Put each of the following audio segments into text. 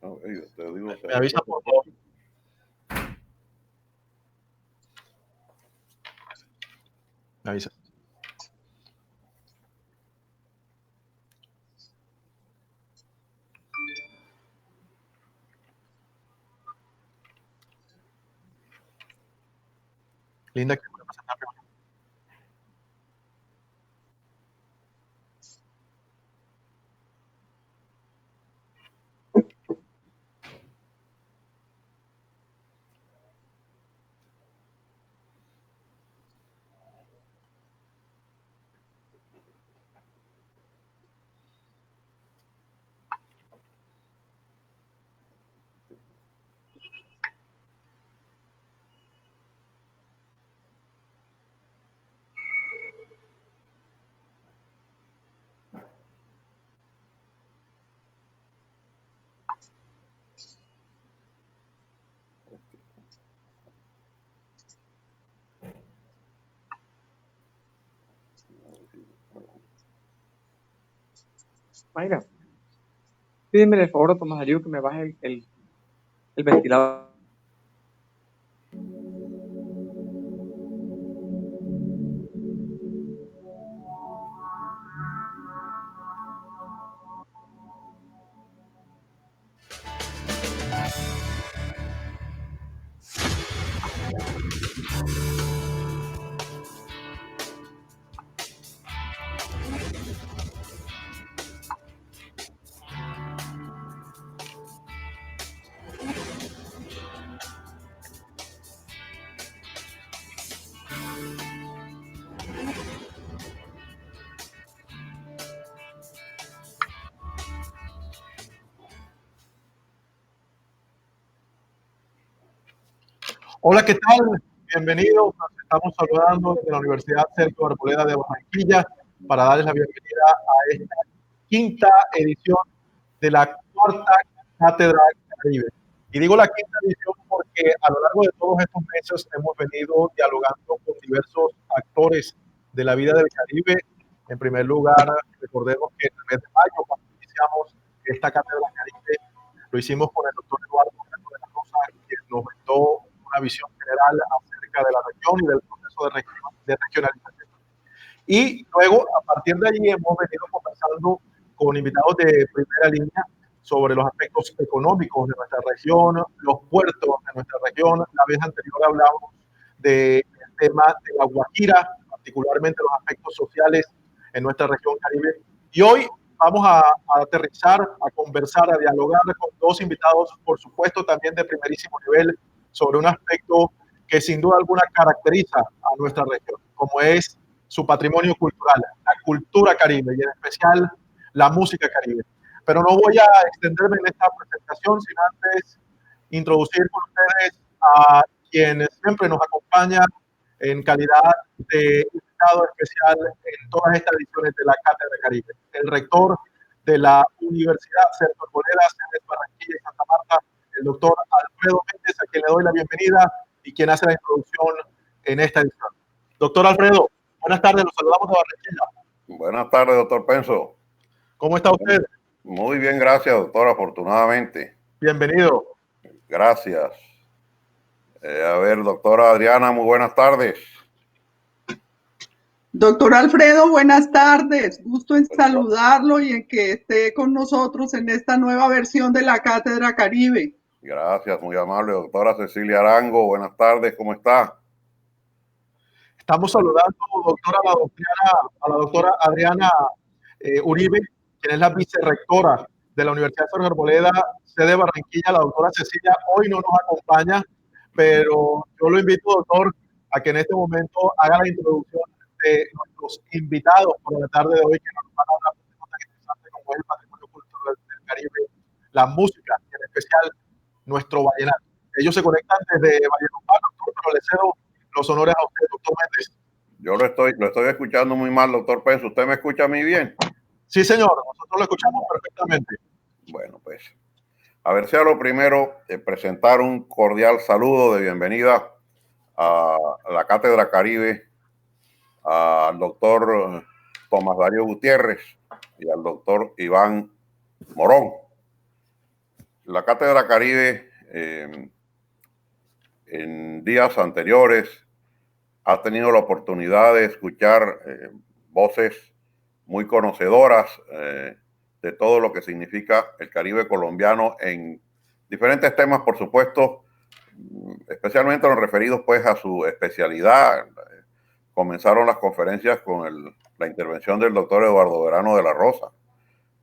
No, yo te digo, Me avisa por favor. Me avisa. Linda, que puede presentar primero. Mayra, pídeme el favor a Tomás Darío que me baje el ventilador. Hola, ¿qué tal? Bienvenidos. Nos estamos saludando desde la Universidad Sergio Arboleda de Barranquilla para darles la bienvenida a esta quinta edición de la cuarta Cátedra Caribe. Y digo la quinta edición porque a lo largo de todos estos meses hemos venido dialogando con diversos actores de la vida del Caribe. En primer lugar, recordemos que en el mes de mayo, cuando iniciamos esta Cátedra Caribe, lo hicimos con el doctor Eduardo Franco de la Rosa, quien nos brindó una visión general acerca de la región y del proceso de regionalización. Y luego, a partir de allí, hemos venido conversando con invitados de primera línea sobre los aspectos económicos de nuestra región, los puertos de nuestra región. La vez anterior hablamos del tema de la Guajira, particularmente los aspectos sociales en nuestra región Caribe. Y hoy vamos a aterrizar, a conversar, a dialogar con dos invitados, por supuesto, también de primerísimo nivel, sobre un aspecto que sin duda alguna caracteriza a nuestra región, como es su patrimonio cultural, la cultura caribe y en especial la música caribe. Pero no voy a extenderme en esta presentación sin antes introducir con ustedes a quien siempre nos acompaña en calidad de invitado especial en todas estas ediciones de la Cátedra Caribe, el rector de la Universidad Sergio Arboleda, sede Barranquilla y Santa Marta, el doctor Alfredo Méndez, a quien le doy la bienvenida y quien hace la introducción en esta edición. Doctor Alfredo, buenas tardes, los saludamos de Barranquilla. Buenas tardes, doctor Penso. ¿Cómo está usted? Muy bien, gracias, doctor, afortunadamente. Bienvenido. Gracias. A ver, doctora Adriana, muy buenas tardes. Doctor Alfredo, buenas tardes. Gusto en saludarlo y en que esté con nosotros en esta nueva versión de la Cátedra Caribe. Gracias, muy amable. Doctora Cecilia Arango, buenas tardes, ¿cómo está? Estamos saludando, doctora, a la doctora Adriana Uribe, quien es la vicerrectora de la Universidad Sergio Arboleda, sede Barranquilla. La doctora Cecilia hoy no nos acompaña, pero yo lo invito, doctor, a que en este momento haga la introducción de nuestros invitados por la tarde de hoy, que nos van a hablar de un tema tan interesante como es el patrimonio cultural del Caribe, la música, y en especial nuestro vallenato. Ellos se conectan desde Valledupar, doctor, pero le cedo los honores a usted, doctor Méndez. Yo lo estoy escuchando muy mal, doctor Penso. ¿Usted me escucha a mí bien? Sí, señor, nosotros lo escuchamos perfectamente. Bueno, pues, a ver, sea lo primero, presentar un cordial saludo de bienvenida a la Cátedra Caribe, al doctor Tomás Darío Gutiérrez y al doctor Iván Morón. La Cátedra Caribe en días anteriores ha tenido la oportunidad de escuchar voces muy conocedoras de todo lo que significa el Caribe colombiano en diferentes temas, por supuesto, especialmente los referidos pues a su especialidad. Comenzaron las conferencias con la intervención del doctor Eduardo Verano de la Rosa,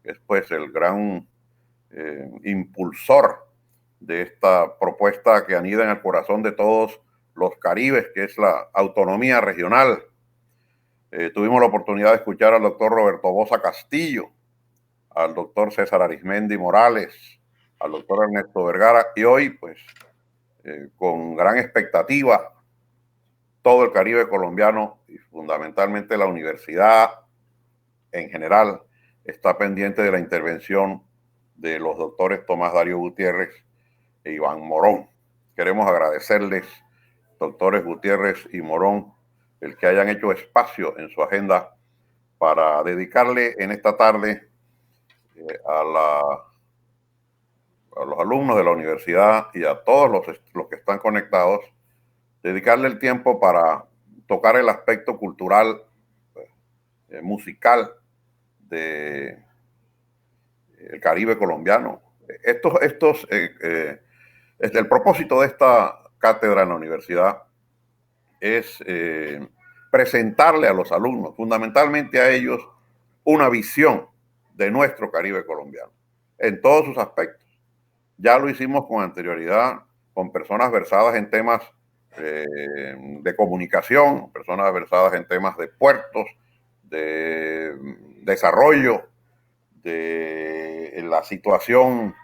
que es pues el gran impulsor de esta propuesta que anida en el corazón de todos los caribes, que es la autonomía regional. Tuvimos la oportunidad de escuchar al doctor Roberto Boza Castillo, al doctor César Arismendi Morales, al doctor Ernesto Vergara, y hoy, pues, con gran expectativa, todo el Caribe colombiano y fundamentalmente la universidad en general está pendiente de la intervención de los doctores Tomás Darío Gutiérrez e Iván Morón. Queremos agradecerles, doctores Gutiérrez y Morón, el que hayan hecho espacio en su agenda para dedicarle en esta tarde a los alumnos de la universidad y a todos los que están conectados, dedicarle el tiempo para tocar el aspecto cultural, musical del Caribe colombiano. El propósito de esta cátedra en la universidad es presentarle a los alumnos, fundamentalmente a ellos, una visión de nuestro Caribe colombiano en todos sus aspectos. Ya lo hicimos con anterioridad con personas versadas en temas de comunicación, personas versadas en temas de puertos, de desarrollo, de la situación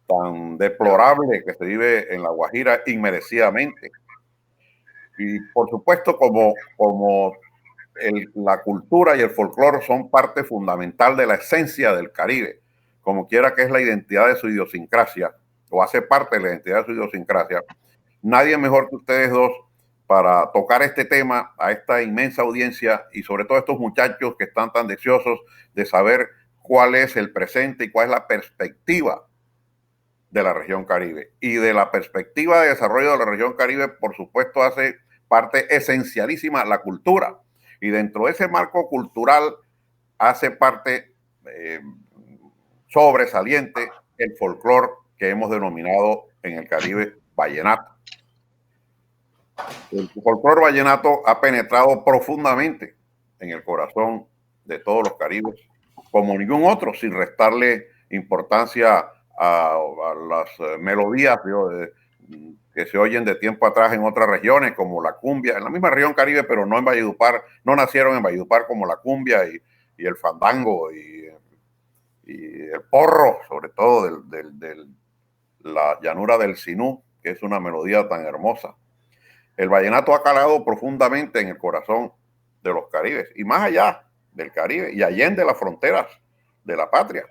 tan deplorable que se vive en La Guajira inmerecidamente. Y por supuesto, como la cultura y el folclore son parte fundamental de la esencia del Caribe, como quiera que es la identidad de su idiosincrasia, o hace parte de la identidad de su idiosincrasia, nadie mejor que ustedes dos para tocar este tema a esta inmensa audiencia y sobre todo a estos muchachos que están tan deseosos de saber cuál es el presente y cuál es la perspectiva de la región Caribe. Y de la perspectiva de desarrollo de la región Caribe, por supuesto, hace parte esencialísima la cultura. Y dentro de ese marco cultural hace parte sobresaliente el folclore que hemos denominado en el Caribe vallenato. El folclore vallenato ha penetrado profundamente en el corazón de todos los caribes, como ningún otro, sin restarle importancia a las melodías que se oyen de tiempo atrás en otras regiones, como la cumbia, en la misma región Caribe, pero no en Valledupar, no nacieron en Valledupar, como la cumbia y el fandango y el porro, sobre todo de la llanura del Sinú, que es una melodía tan hermosa. El vallenato ha calado profundamente en el corazón de los caribes y más allá del Caribe y allende las fronteras de la patria.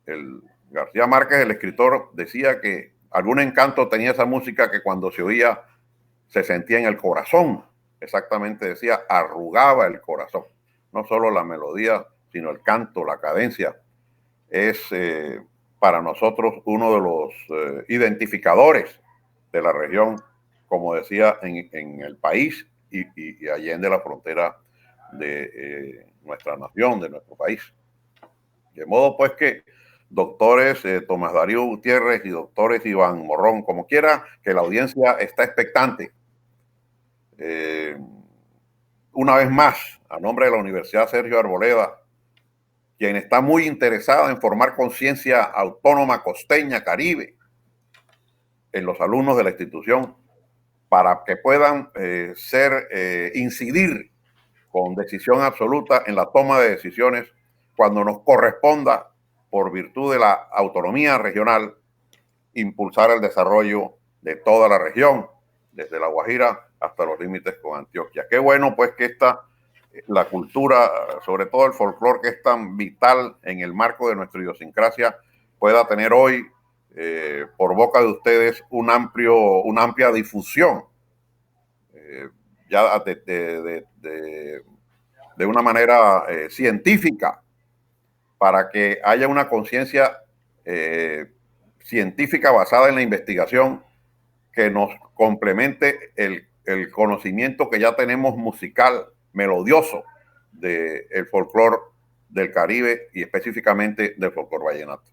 El García Márquez, el escritor, decía que algún encanto tenía esa música que cuando se oía se sentía en el corazón. Exactamente decía, arrugaba el corazón. No solo la melodía, sino el canto, la cadencia. Es para nosotros uno de los identificadores de la región, como decía, en el país y allende la frontera de nuestra nación, de nuestro país. De modo pues que doctores Tomás Darío Gutiérrez y doctores Iván Morón, como quiera, que la audiencia está expectante. Una vez más, a nombre de la Universidad Sergio Arboleda, quien está muy interesada en formar conciencia autónoma costeña Caribe en los alumnos de la institución, para que puedan incidir con decisión absoluta en la toma de decisiones cuando nos corresponda, por virtud de la autonomía regional, impulsar el desarrollo de toda la región, desde La Guajira hasta los límites con Antioquia. Qué bueno pues que la cultura, sobre todo el folclore, que es tan vital en el marco de nuestra idiosincrasia, pueda tener hoy por boca de ustedes una amplia difusión, ya de una manera científica, para que haya una conciencia científica basada en la investigación que nos complemente el conocimiento que ya tenemos musical, melodioso, del folclore del Caribe y específicamente del folclore vallenato.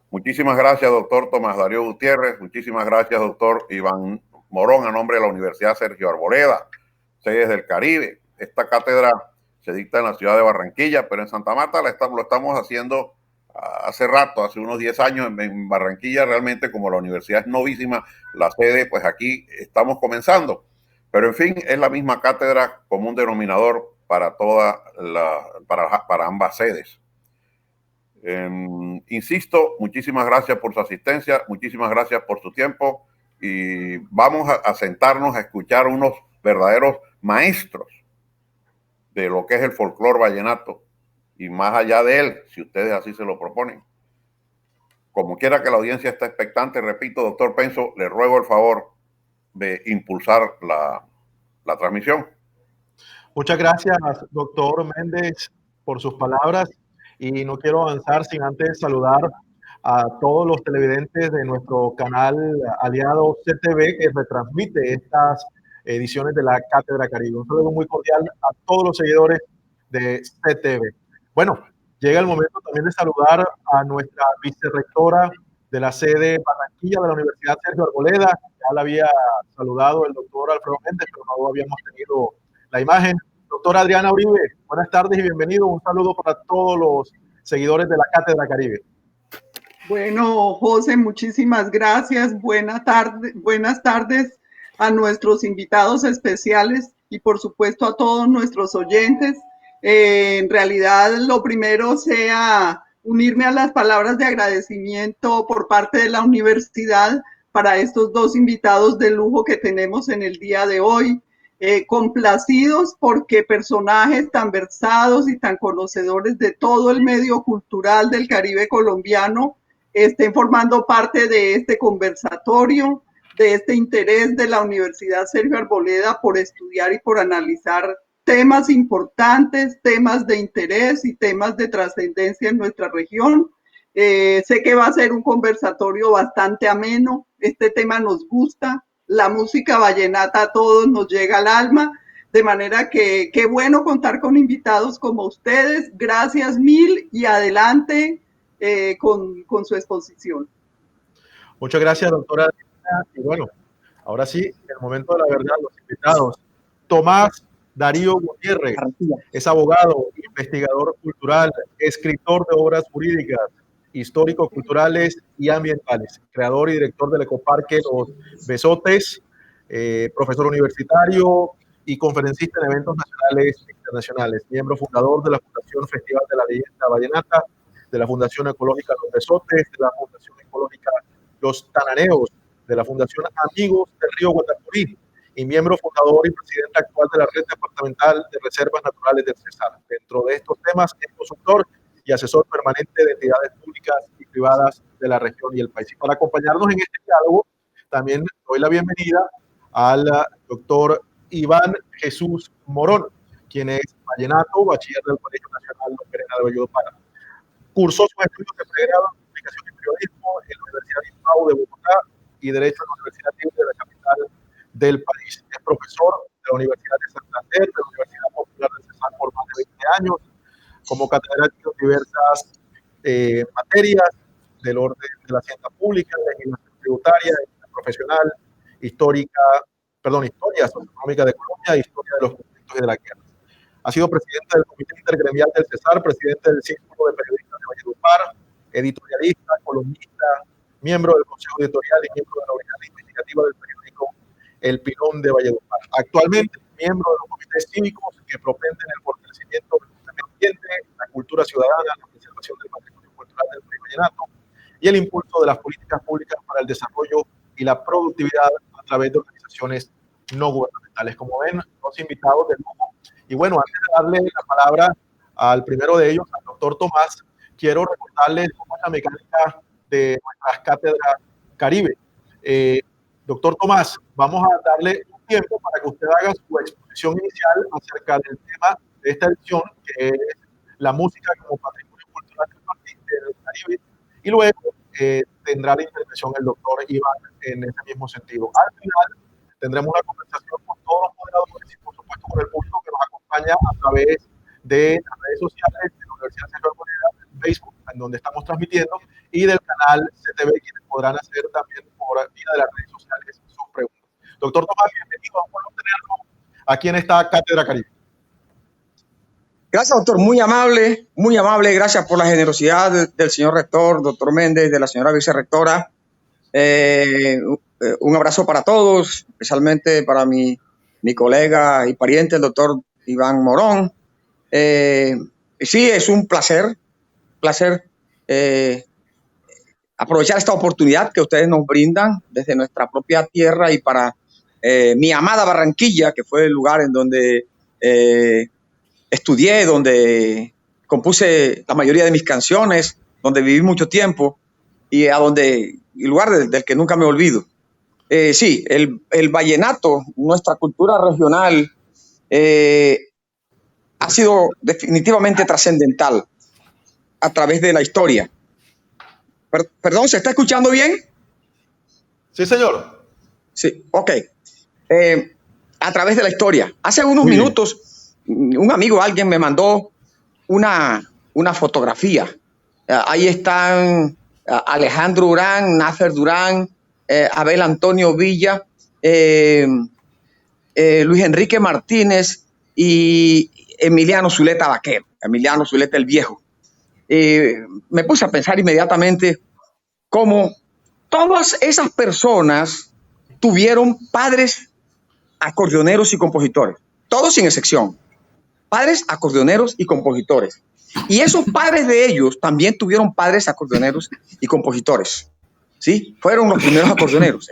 Muchísimas gracias, doctor Tomás Darío Gutiérrez. Muchísimas gracias, doctor Iván Morón, a nombre de la Universidad Sergio Arboleda, sedes del Caribe. Esta cátedra se dicta en la ciudad de Barranquilla, pero en Santa Marta lo estamos haciendo hace rato, hace unos 10 años en Barranquilla. Realmente, como la universidad es novísima, la sede, pues aquí estamos comenzando. Pero en fin, es la misma cátedra, común denominador para para ambas sedes. Insisto, muchísimas gracias por su asistencia, muchísimas gracias por su tiempo y vamos a sentarnos a escuchar unos verdaderos maestros de lo que es el folclore vallenato y más allá de él, si ustedes así se lo proponen. Como quiera que la audiencia esté expectante, repito, doctor Penso, le ruego el favor de impulsar la transmisión. Muchas gracias, doctor Méndez, por sus palabras. Y no quiero avanzar sin antes saludar a todos los televidentes de nuestro canal aliado CTV que retransmite estas ediciones de la Cátedra Caribe. Un saludo muy cordial a todos los seguidores de CTV. Bueno, llega el momento también de saludar a nuestra vicerrectora de la sede Barranquilla de la Universidad Sergio Arboleda. Ya la había saludado el doctor Alfredo Méndez, pero no habíamos tenido la imagen. Doctora Adriana Uribe, buenas tardes y bienvenido. Un saludo para todos los seguidores de la Cátedra Caribe. Bueno, José, muchísimas gracias. Buenas tardes a nuestros invitados especiales y por supuesto a todos nuestros oyentes. En realidad, lo primero sea unirme a las palabras de agradecimiento por parte de la universidad para estos dos invitados de lujo que tenemos en el día de hoy. Complacidos porque personajes tan versados y tan conocedores de todo el medio cultural del Caribe colombiano estén formando parte de este conversatorio, de este interés de la Universidad Sergio Arboleda por estudiar y por analizar temas importantes, temas de interés y temas de trascendencia en nuestra región. Sé que va a ser un conversatorio bastante ameno, este tema nos gusta, la música vallenata a todos nos llega al alma, de manera que qué bueno contar con invitados como ustedes. Gracias mil y adelante con su exposición. Muchas gracias, doctora. Y bueno, ahora sí, el momento de la verdad, los invitados. Tomás Darío Gutiérrez es abogado, investigador cultural, escritor de obras jurídicas, histórico-culturales y ambientales, creador y director del Ecoparque Los Besotes, profesor universitario y conferencista en eventos nacionales e internacionales, miembro fundador de la Fundación Festival de la Leyenda Vallenata, de la Fundación Ecológica Los Besotes, de la Fundación Ecológica Los Tananeos, de la Fundación Amigos del Río Guatapurí y miembro fundador y presidente actual de la Red Departamental de Reservas Naturales del Cesar. Dentro de estos temas es consultor y asesor permanente de entidades públicas y privadas de la región y el país. Y para acompañarnos en este diálogo, también doy la bienvenida al doctor Iván Jesús Morón, quien es vallenato, bachiller del Colegio Nacional Don Perena de Valledupar. Cursó sus estudios de pregrado en comunicación y periodismo en la Universidad de IPAU de Bogotá y Derecho en la Universidad Libre de la capital del país. Es profesor de la Universidad de Santander, de la Universidad Popular de Cesar por más de 20 años, como catedrático en diversas materias del orden de la hacienda pública, legislación tributaria, profesional, historia socioeconómica de Colombia e historia de los conflictos y de la guerra. Ha sido presidente del Comité Intergremial del Cesar, presidente del Círculo de Periodistas de Valledupar, editorialista, columnista, miembro del Consejo Editorial y miembro de la Unidad Investigativa del periódico El Pilón de Valledupar. Actualmente, miembro de los comités cívicos que propenden el fortalecimiento del medio ambiente, la cultura ciudadana, la preservación del patrimonio cultural del país vallenato y el impulso de las políticas públicas para el desarrollo y la productividad a través de organizaciones no gubernamentales. Como ven, dos invitados de lujo. Y bueno, antes de darle la palabra al primero de ellos, al doctor Tomás, quiero recordarles cómo es la mecánica de nuestras cátedras Caribe. Doctor Tomás, vamos a darle un tiempo para que usted haga su exposición inicial acerca del tema de esta edición, que es la música como patrimonio cultural del Caribe. Y luego tendrá la intervención el doctor Iván en ese mismo sentido. Al final tendremos una conversación con todos los moderadores y por supuesto con el público que nos acompaña a través de las redes sociales de la Universidad Sergio Arboleda, Facebook, en donde estamos transmitiendo, y del canal CTV, quienes podrán hacer también por vía de las redes sociales sus preguntas. Doctor Tomás, bienvenido, vamos a tenerlo aquí en esta Cátedra Caribe. Gracias, doctor, muy amable, gracias por la generosidad del señor rector, doctor Méndez, de la señora vicerrectora. Un abrazo para todos, especialmente para mi colega y pariente, el doctor Iván Morón. Sí, es un placer aprovechar esta oportunidad que ustedes nos brindan desde nuestra propia tierra y para mi amada Barranquilla, que fue el lugar en donde estudié, donde compuse la mayoría de mis canciones, donde viví mucho tiempo y el lugar del que nunca me olvido. Sí, el vallenato, nuestra cultura regional, ha sido definitivamente trascendental a través de la historia. Perdón, ¿se está escuchando bien? Sí, señor. Sí, ok. A través de la historia. Hace unos minutos, un amigo, alguien me mandó una fotografía. Ahí están Alejandro Durán, Náfer Durán, Abel Antonio Villa, Luis Enrique Martínez y Emiliano Zuleta Vaquero, Emiliano Zuleta el Viejo. Me puse a pensar inmediatamente cómo todas esas personas tuvieron padres acordeoneros y compositores, todos sin excepción, padres acordeoneros y compositores. Y esos padres de ellos también tuvieron padres acordeoneros y compositores, ¿sí? Fueron los primeros acordeoneros,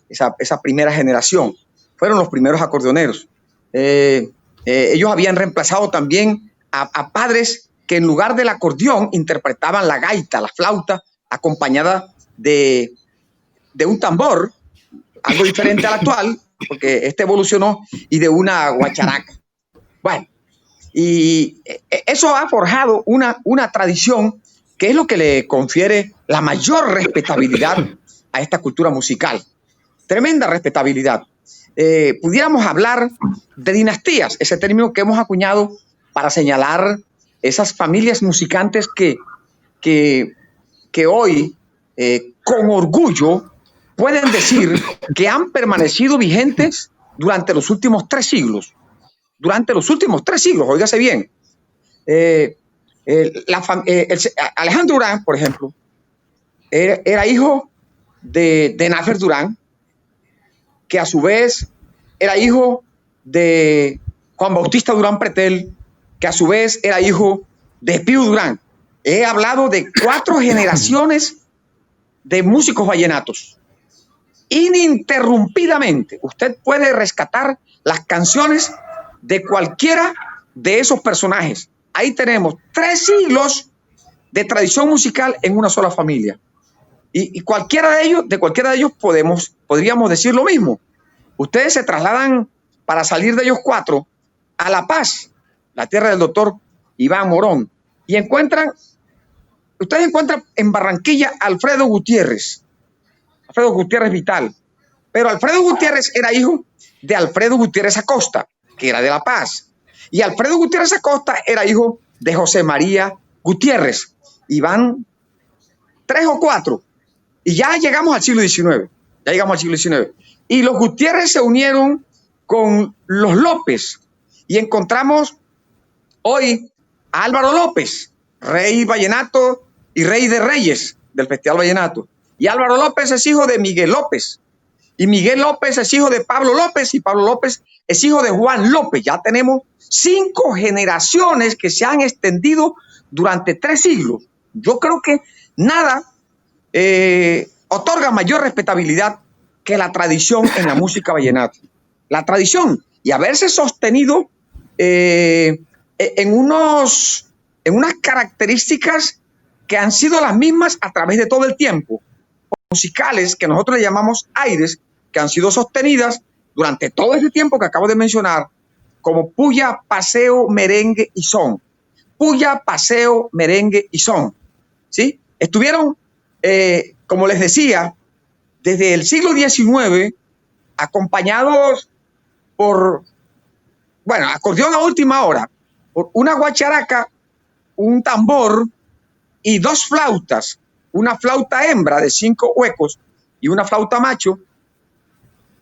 esa primera generación, fueron los primeros acordeoneros. Ellos habían reemplazado también a padres que en lugar del acordeón interpretaban la gaita, la flauta, acompañada de un tambor, algo diferente al actual, porque este evolucionó, y de una guacharaca. Bueno, y eso ha forjado una tradición que es lo que le confiere la mayor respetabilidad a esta cultura musical. Tremenda respetabilidad. Pudiéramos hablar de dinastías, ese término que hemos acuñado para señalar esas familias musicantes que hoy, con orgullo, pueden decir que han permanecido vigentes durante los últimos 3 siglos. Durante los últimos 3 siglos, óigase bien. Alejandro Durán, por ejemplo, era hijo de Náfer Durán, que a su vez era hijo de Juan Bautista Durán Pretel, que a su vez era hijo de Pío Durán. He hablado de 4 generaciones de músicos vallenatos. Ininterrumpidamente, usted puede rescatar las canciones de cualquiera de esos personajes. Ahí tenemos 3 siglos de tradición musical en una sola familia. Y cualquiera de ellos podríamos decir lo mismo. Ustedes se trasladan para salir de ellos 4 a La Paz, la tierra del doctor Iván Morón, y ustedes encuentran en Barranquilla a Alfredo Gutiérrez Vital. Pero Alfredo Gutiérrez era hijo de Alfredo Gutiérrez Acosta, que era de La Paz. Y Alfredo Gutiérrez Acosta era hijo de José María Gutiérrez. Y van 3 o 4. Y ya llegamos al siglo XIX. Y los Gutiérrez se unieron con los López. Y encontramos hoy a Álvaro López, rey vallenato y rey de reyes del Festival Vallenato. Y Álvaro López es hijo de Miguel López. Y Miguel López es hijo de Pablo López. Y Pablo López es hijo de Juan López. Ya tenemos 5 generaciones que se han extendido durante 3 siglos. Yo creo que nada otorga mayor respetabilidad que la tradición en la música vallenata. La tradición y haberse sostenido en unas características que han sido las mismas a través de todo el tiempo, musicales que nosotros le llamamos aires, que han sido sostenidas durante todo ese tiempo que acabo de mencionar, como puya, paseo, merengue y son. Puya, paseo, merengue y son. ¿Sí? Estuvieron como les decía, desde el siglo XIX, acompañados por, bueno, acordeón a última hora, por una guacharaca, un tambor y dos flautas, una flauta hembra de 5 huecos y una flauta macho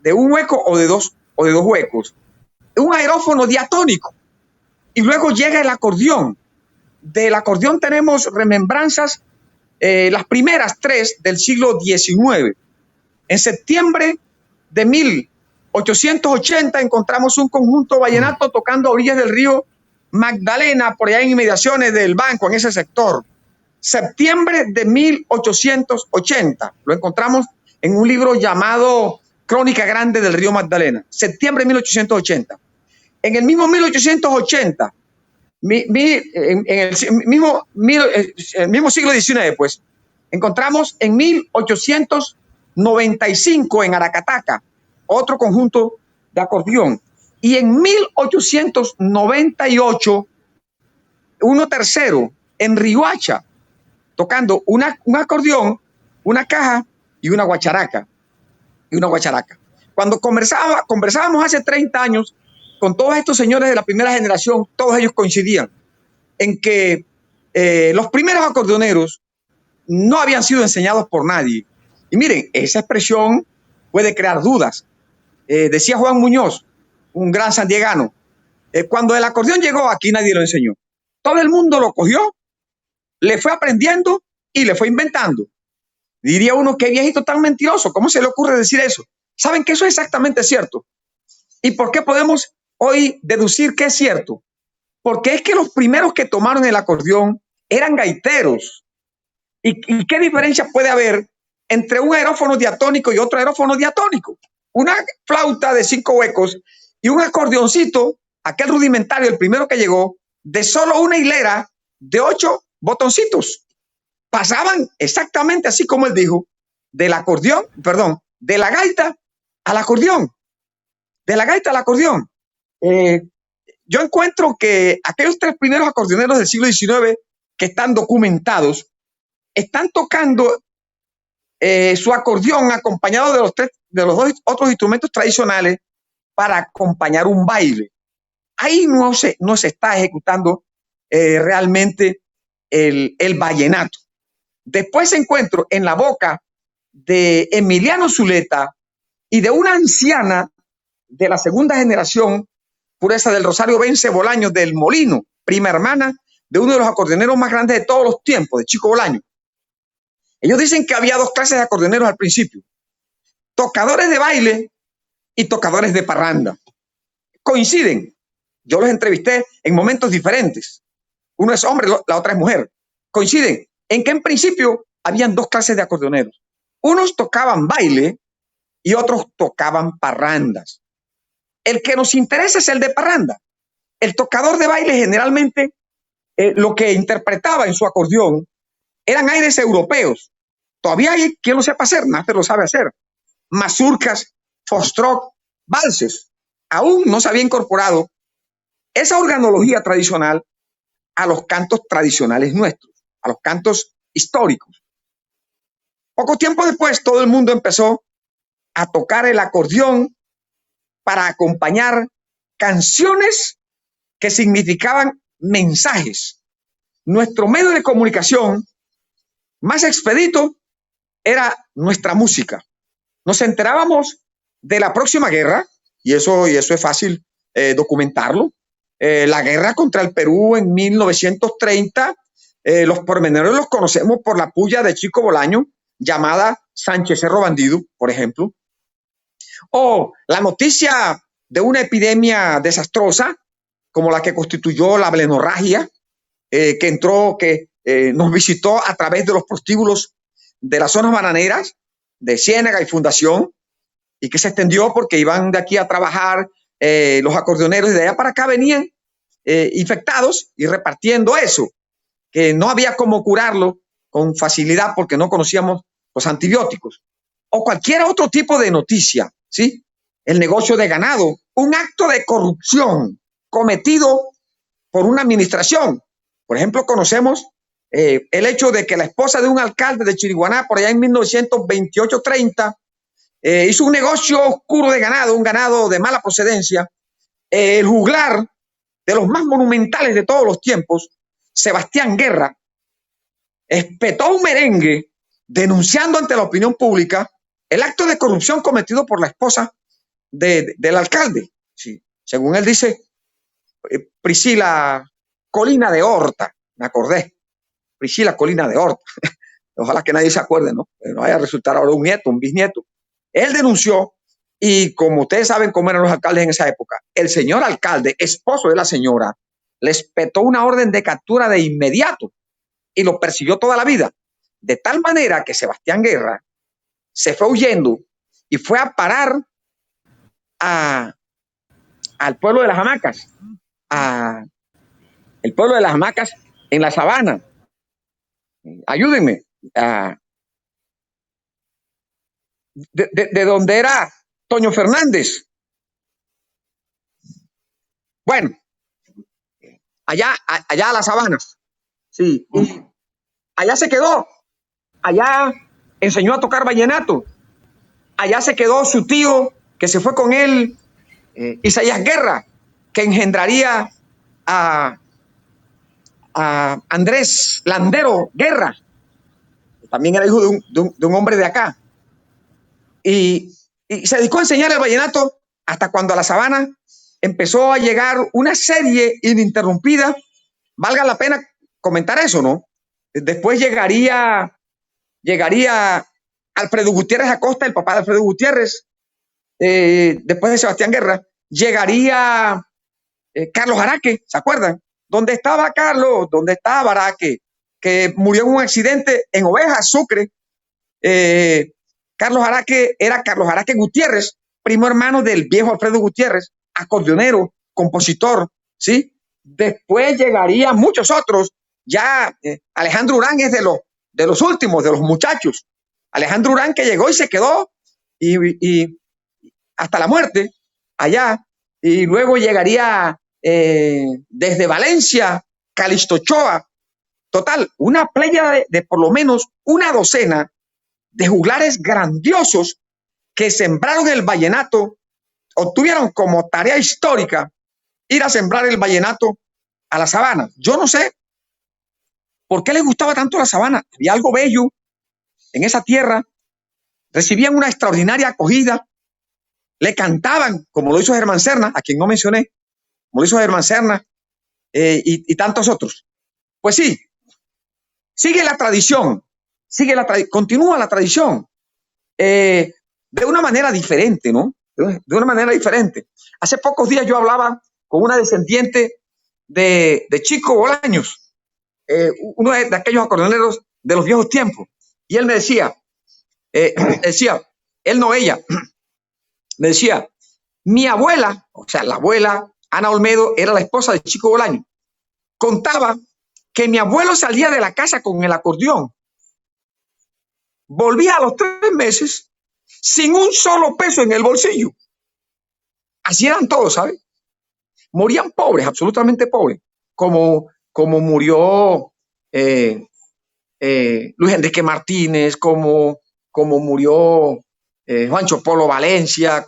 de 1 hueco o de dos huecos, un aerófono diatónico, y luego llega el acordeón. Del acordeón tenemos remembranzas, las primeras 3 del siglo XIX. En septiembre de 1880 encontramos un conjunto vallenato tocando a orillas del río Magdalena, por allá en inmediaciones del banco, en ese sector. Septiembre de 1880. Lo encontramos en un libro llamado Crónica Grande del Río Magdalena. Septiembre de 1880. En el mismo 1880, en el mismo siglo XIX, pues, encontramos en 1895 en Aracataca otro conjunto de acordeón. Y en 1898, uno tercero en Riohacha, tocando un acordeón, una caja y una guacharaca. Cuando conversábamos hace 30 años con todos estos señores de la primera generación, todos ellos coincidían en que los primeros acordeoneros no habían sido enseñados por nadie. Y miren, esa expresión puede crear dudas. Decía Juan Muñoz, un gran sandiegano, cuando el acordeón llegó aquí nadie lo enseñó. Todo el mundo lo cogió, le fue aprendiendo y le fue inventando. Diría uno, qué viejito tan mentiroso, ¿cómo se le ocurre decir eso? ¿Saben que eso es exactamente cierto? ¿Y por qué podemos hoy deducir que es cierto? Porque es que los primeros que tomaron el acordeón eran gaiteros. ¿Y qué diferencia puede haber entre un aerófono diatónico y otro aerófono diatónico? Una flauta de 5 huecos y un acordeoncito, aquel rudimentario, el primero que llegó, de solo una hilera de 8 botoncitos. Pasaban exactamente así como él dijo, del acordeón, perdón, de la gaita al acordeón. De la gaita al acordeón. Yo encuentro que aquellos 3 primeros acordeoneros del siglo XIX que están documentados, están tocando su acordeón acompañado de los 2 otros instrumentos tradicionales para acompañar un baile. Ahí no se está ejecutando realmente el vallenato. Después encuentro en la boca de Emiliano Zuleta y de una anciana de la segunda generación, Pureza del Rosario Vence Bolaños del Molino, prima hermana de uno de los acordeoneros más grandes de todos los tiempos, de Chico Bolaño. Ellos dicen que había 2 clases de acordeoneros al principio: tocadores de baile y tocadores de parranda. Coinciden. Yo los entrevisté en momentos diferentes. Uno es hombre, la otra es mujer. Coinciden en que en principio habían 2 clases de acordeoneros. Unos tocaban baile y otros tocaban parrandas. El que nos interesa es el de parranda. El tocador de baile generalmente lo que interpretaba en su acordeón eran aires europeos. Todavía hay quien lo sepa hacer, Náster lo sabe hacer. Mazurcas, foxtrot, valses. Aún no se había incorporado esa organología tradicional a los cantos tradicionales nuestros, a los cantos históricos. Poco tiempo después, todo el mundo empezó a tocar el acordeón para acompañar canciones que significaban mensajes. Nuestro medio de comunicación más expedito era nuestra música. Nos enterábamos de la próxima guerra, y eso es fácil documentarlo. La guerra contra el Perú en 1930, los pormenores los conocemos por la puya de Chico Bolaño, llamada Sánchez Cerro Bandido, por ejemplo. O la noticia de una epidemia desastrosa, como la que constituyó la blenorragia, que nos visitó a través de los prostíbulos de las zonas bananeras de Ciénaga y Fundación, y que se extendió porque iban de aquí a trabajar los acordeoneros, y de allá para acá venían infectados y repartiendo eso, que no había cómo curarlo con facilidad porque no conocíamos los antibióticos. O cualquier otro tipo de noticia, ¿sí? El negocio de ganado, un acto de corrupción cometido por una administración. Por ejemplo, conocemos el hecho de que la esposa de un alcalde de Chiriguaná, por allá en 1928-30, hizo un negocio oscuro de ganado, un ganado de mala procedencia. El juglar de los más monumentales de todos los tiempos, Sebastián Guerra, espetó un merengue denunciando ante la opinión pública el acto de corrupción cometido por la esposa del alcalde. Sí. Según él dice, Priscila Colina de Horta, me acordé, Priscila Colina de Horta. Ojalá que nadie se acuerde, ¿no? Que no vaya a resultar ahora un nieto, un bisnieto. Él denunció, y como ustedes saben cómo eran los alcaldes en esa época, el señor alcalde, esposo de la señora, les petó una orden de captura de inmediato y lo persiguió toda la vida. De tal manera que Sebastián Guerra se fue huyendo y fue a parar al pueblo de las hamacas, el pueblo de las hamacas en la sabana. Ayúdenme. De donde era Toño Fernández. Bueno, allá a las sabanas. Sí. Y allá se quedó. Allá enseñó a tocar vallenato. Allá se quedó su tío que se fue con él, Isaías Guerra, que engendraría a Andrés Landero Guerra. También era hijo de un hombre de acá. Y se dedicó a enseñar el vallenato hasta cuando a la sabana empezó a llegar una serie ininterrumpida. Valga la pena comentar eso, ¿no? Después llegaría Alfredo Gutiérrez Acosta, el papá de Alfredo Gutiérrez. Después de Sebastián Guerra, llegaría Carlos Araque, ¿se acuerdan? ¿Dónde estaba Carlos? ¿Dónde estaba Araque? Que murió en un accidente en Ovejas, Sucre. Carlos Araque era Carlos Araque Gutiérrez, primo hermano del viejo Alfredo Gutiérrez, acordeonero, compositor, ¿sí? Después llegarían muchos otros. Ya Alejandro Urán es de los últimos, de los muchachos. Alejandro Urán, que llegó y se quedó y hasta la muerte allá. Y luego llegaría desde Valencia, Calixto Ochoa. Total, una playa de por lo menos una docena de juglares grandiosos que sembraron el vallenato, obtuvieron como tarea histórica ir a sembrar el vallenato a la sabana. Yo no sé por qué les gustaba tanto la sabana. Había algo bello en esa tierra. Recibían una extraordinaria acogida. Le cantaban, como lo hizo Germán Serna, a quien no mencioné, como lo hizo Germán Serna y tantos otros. Pues sí, sigue la tradición, continúa la tradición. De una manera diferente, ¿no? De una manera diferente. Hace pocos días yo hablaba con una descendiente de Chico Bolaños, uno de aquellos acordeoneros de los viejos tiempos, y él me decía, él no ella, me decía, mi abuela, o sea, la abuela Ana Olmedo era la esposa de Chico Bolaños, contaba que mi abuelo salía de la casa con el acordeón, volvía a los 3 meses sin un solo peso en el bolsillo. Así eran todos, ¿sabes? Morían pobres, absolutamente pobres, como murió Luis Enrique Martínez, como murió Juancho Polo Valencia,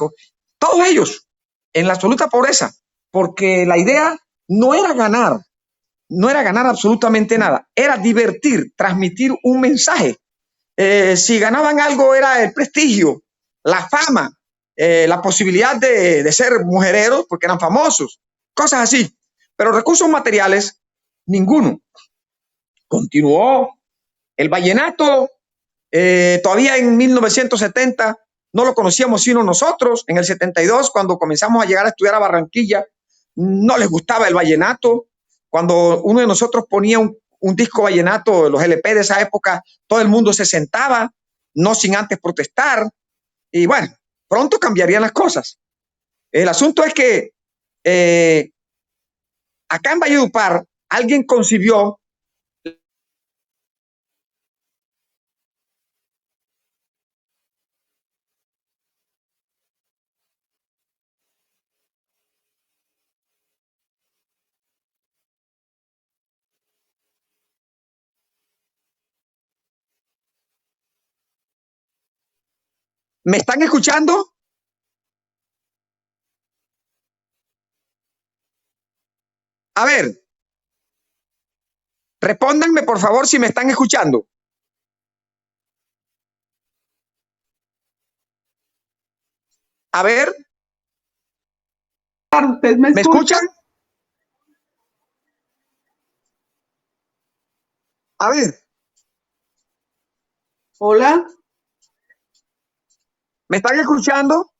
todos ellos en la absoluta pobreza, porque la idea no era ganar absolutamente nada, era divertir, transmitir un mensaje. Si ganaban algo era el prestigio, la fama, la posibilidad de ser mujereros porque eran famosos, cosas así. Pero recursos materiales, ninguno. Continuó el vallenato. Todavía en 1970 no lo conocíamos sino nosotros. En el 72, cuando comenzamos a llegar a estudiar a Barranquilla, no les gustaba el vallenato. Cuando uno de nosotros ponía un disco vallenato, los LP de esa época, todo el mundo se sentaba, no sin antes protestar. Y bueno, pronto cambiarían las cosas. El asunto es que acá en Valledupar alguien concibió ¿Me están escuchando? A ver, respóndanme por favor si me están escuchando. A ver, ¿Usted me ¿me escucha? escuchan? A ver, Hola. ¿me están escuchando?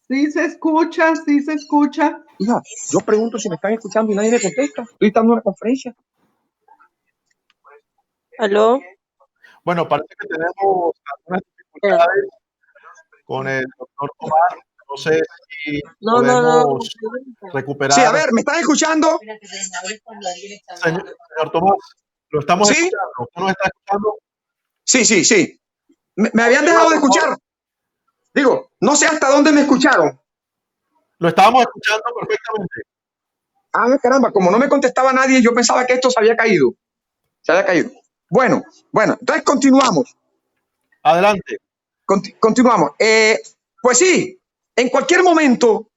Sí se escucha, sí se escucha. Hija, yo pregunto si me están escuchando y nadie me contesta. Estoy dando una conferencia. ¿Aló? Bueno, parece que tenemos algunas dificultades con el doctor Tomás. No sé si No. podemos Sí, a recuperar. ver, ¿me están escuchando? Señor Tomás, lo estamos ¿Sí? escuchando. ¿Usted nos está escuchando? Sí. Me habían dejado de escuchar. Digo, no sé hasta dónde me escucharon. Lo estábamos escuchando perfectamente. Ah, caramba, como no me contestaba nadie, yo pensaba que esto se había caído. Se había caído. Bueno, entonces continuamos. Adelante. Continuamos. Pues sí, en cualquier momento,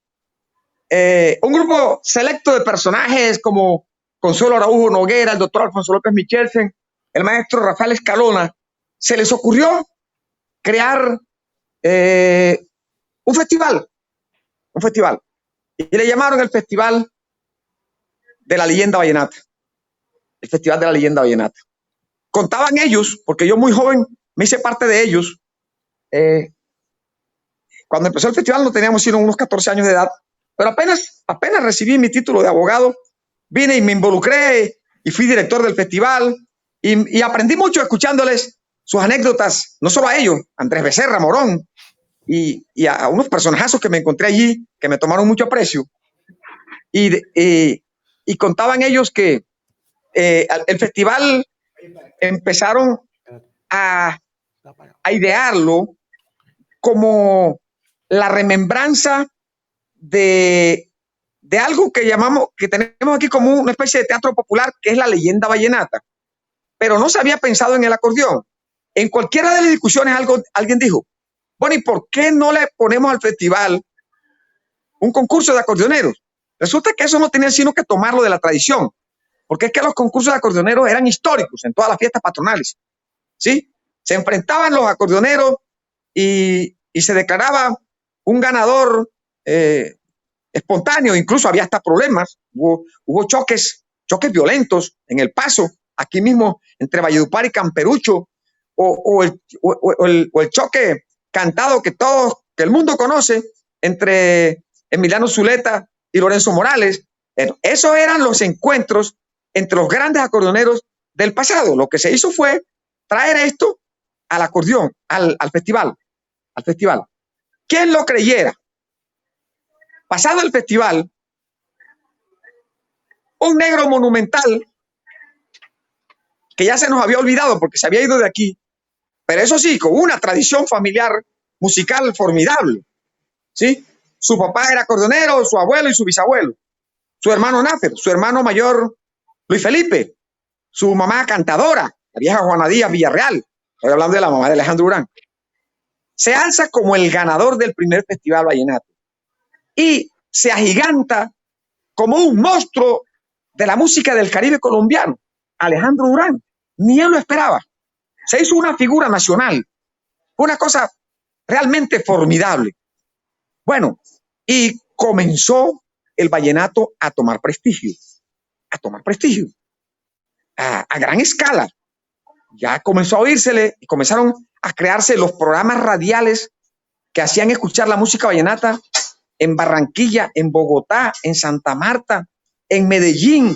un grupo selecto de personajes como Consuelo Araújo Noguera, el doctor Alfonso López Michelsen, el maestro Rafael Escalona, se les ocurrió crear un festival. Y le llamaron el Festival de la Leyenda Vallenata. El Festival de la Leyenda Vallenata. Contaban ellos, porque yo muy joven me hice parte de ellos. Cuando empezó el festival no teníamos sino unos 14 años de edad, pero apenas recibí mi título de abogado, vine y me involucré y fui director del festival y aprendí mucho escuchándoles sus anécdotas, no solo a ellos, Andrés Becerra, Morón y a unos personajazos que me encontré allí que me tomaron mucho aprecio y contaban ellos que el festival empezaron a idearlo como la remembranza de algo que tenemos aquí como una especie de teatro popular, que es la leyenda vallenata. Pero no se había pensado en el acordeón. En cualquiera de las discusiones alguien dijo, bueno, ¿y por qué no le ponemos al festival un concurso de acordeoneros? Resulta que eso no tenía sino que tomarlo de la tradición, porque es que los concursos de acordeoneros eran históricos en todas las fiestas patronales, ¿sí? Se enfrentaban los acordeoneros y se declaraba un ganador espontáneo, incluso había hasta problemas, hubo choques violentos en El Paso, aquí mismo entre Valledupar y Camperucho, o el choque cantado que el mundo conoce entre Emiliano Zuleta y Lorenzo Morales. Esos eran los encuentros entre los grandes acordeoneros del pasado. Lo que se hizo fue traer esto al acordeón, al festival. ¿Quién lo creyera? Pasado el festival, un negro monumental que ya se nos había olvidado porque se había ido de aquí, pero eso sí, con una tradición familiar musical formidable, ¿sí? Su papá era acordeonero, su abuelo y su bisabuelo, su hermano Náfer, su hermano mayor Luis Felipe, su mamá cantadora, la vieja Juana Díaz Villarreal, estoy hablando de la mamá de Alejandro Urán, se alza como el ganador del primer festival vallenato y se agiganta como un monstruo de la música del Caribe colombiano, Alejandro Durán. Ni él lo esperaba. Se hizo una figura nacional, una cosa realmente formidable. Bueno, y comenzó el vallenato a tomar prestigio, a gran escala. Ya comenzó a oírsele y comenzaron a crearse los programas radiales que hacían escuchar la música vallenata en Barranquilla, en Bogotá, en Santa Marta, en Medellín.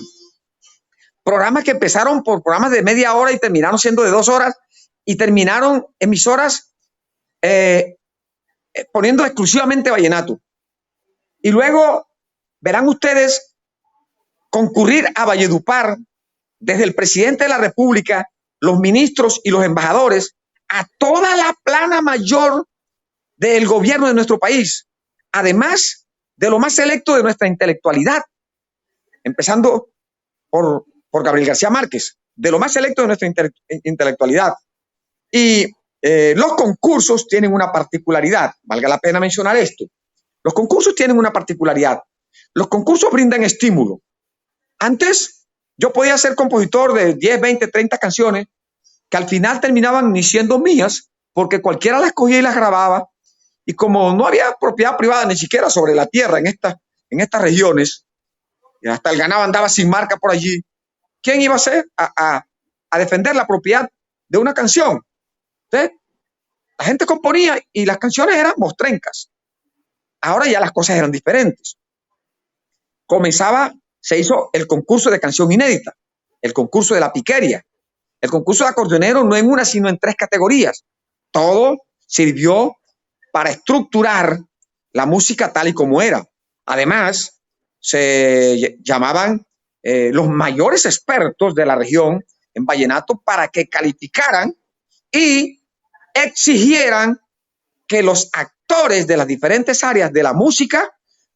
Programas que empezaron por programas de media hora y terminaron siendo de 2 horas y terminaron emisoras poniendo exclusivamente vallenato. Y luego verán ustedes concurrir a Valledupar desde el presidente de la República, los ministros y los embajadores, a toda la plana mayor del gobierno de nuestro país, además de lo más selecto de nuestra intelectualidad, empezando por Gabriel García Márquez, de lo más selecto de nuestra intelectualidad. Y Los concursos tienen una particularidad, valga la pena mencionar esto. Los concursos tienen una particularidad. Los concursos brindan estímulo. Antes yo podía ser compositor de 10, 20, 30 canciones que al final terminaban ni siendo mías, porque cualquiera las cogía y las grababa. Y como no había propiedad privada ni siquiera sobre la tierra en estas regiones, y hasta el ganado andaba sin marca por allí, ¿quién iba a ser a defender la propiedad de una canción? ¿Sí? La gente componía y las canciones eran mostrencas. Ahora ya las cosas eran diferentes. Se hizo el concurso de canción inédita, el concurso de la piquería, el concurso de acordeonero, no en una, sino en 3 categorías. Todo sirvió para estructurar la música tal y como era. Además, se llamaban los mayores expertos de la región en vallenato para que calificaran y exigieran que los actores de las diferentes áreas de la música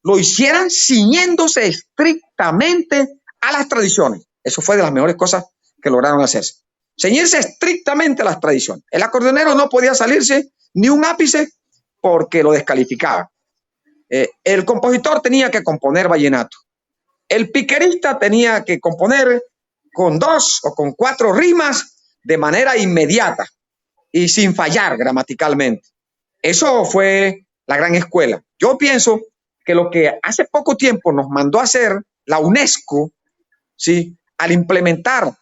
lo hicieran ciñéndose estrictamente a las tradiciones. Eso fue de las mejores cosas que lograron hacerse. Ceñirse estrictamente a las tradiciones. El acordeonero no podía salirse ni un ápice porque lo descalificaba. El compositor tenía que componer vallenato. El piquerista tenía que componer con 2 o con 4 rimas de manera inmediata y sin fallar gramaticalmente. Eso fue la gran escuela. Yo pienso que lo que hace poco tiempo nos mandó a hacer la UNESCO, ¿sí?, al implementar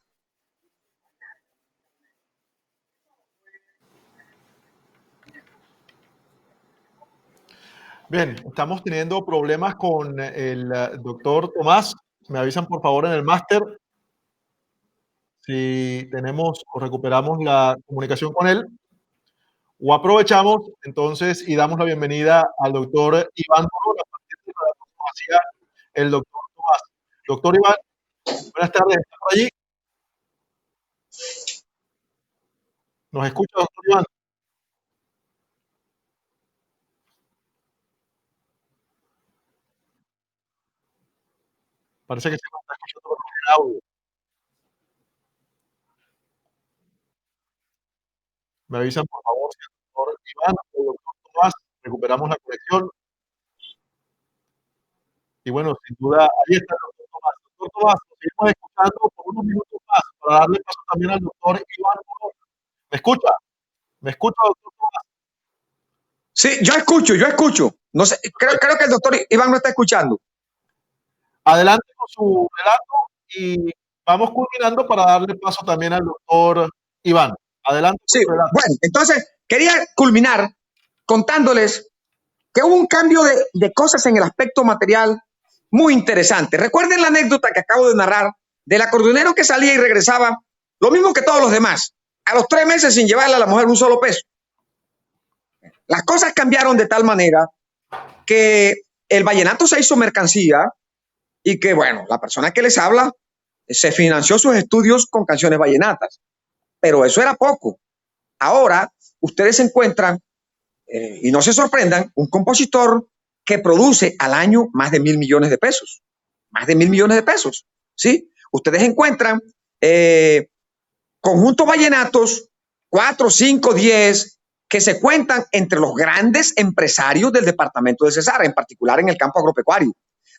Bien, estamos teniendo problemas con el doctor Tomás. Me avisan por favor en el máster si tenemos o recuperamos la comunicación con él, o aprovechamos entonces y damos la bienvenida al doctor Iván Corona, paciente para la como hacía el doctor Tomás. Doctor Iván, buenas tardes, ¿está por allí? ¿Nos escucha, doctor Iván? Parece que se nos está escuchando por el audio. Me avisan por favor si el doctor Iván o el doctor Tomás recuperamos la conexión. Y bueno, sin duda, ahí está el doctor Tomás. Doctor Tomás, nos seguimos escuchando por unos minutos más para darle paso también al doctor Iván Corona. ¿Me escucha? ¿Me escucha, doctor Tomás? Sí, yo escucho. No sé, creo que el doctor Iván no está escuchando. Adelante con su relato y vamos culminando para darle paso también al doctor Iván. Adelante con Sí, su relato. bueno, entonces quería culminar contándoles que hubo un cambio de cosas en el aspecto material muy interesante. Recuerden la anécdota que acabo de narrar del acordeonero que salía y regresaba, lo mismo que todos los demás, a los 3 meses sin llevarle a la mujer un solo peso. Las cosas cambiaron de tal manera que el vallenato se hizo mercancía y que, bueno, la persona que les habla se financió sus estudios con canciones vallenatas. Pero eso era poco. Ahora ustedes encuentran, y no se sorprendan, un compositor que produce al año más de 1.000 millones de pesos. Más de 1.000 millones de pesos. ¿Sí? Ustedes encuentran conjuntos vallenatos, 4, 5, 10, que se cuentan entre los grandes empresarios del departamento de Cesar, en particular en el campo agropecuario.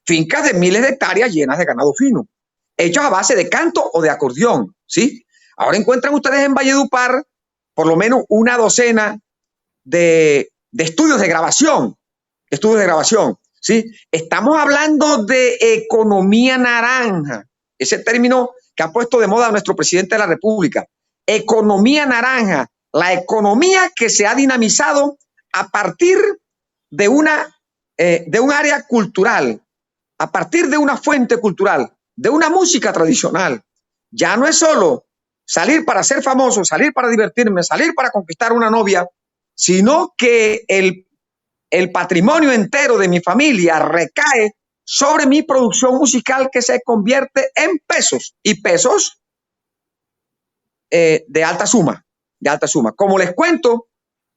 Fincas de miles de hectáreas llenas de ganado fino, hechos a base de canto o de acordeón, ¿sí? Ahora encuentran ustedes en Valledupar por lo menos una docena de estudios de grabación, ¿sí? Estamos hablando de economía naranja, ese término que ha puesto de moda nuestro presidente de la República. Economía naranja, la economía que se ha dinamizado a partir de un área cultural, a partir de una fuente cultural, de una música tradicional. Ya no es solo salir para ser famoso, salir para divertirme, salir para conquistar una novia, sino que el patrimonio entero de mi familia recae sobre mi producción musical, que se convierte en pesos, y pesos de alta suma. Como les cuento,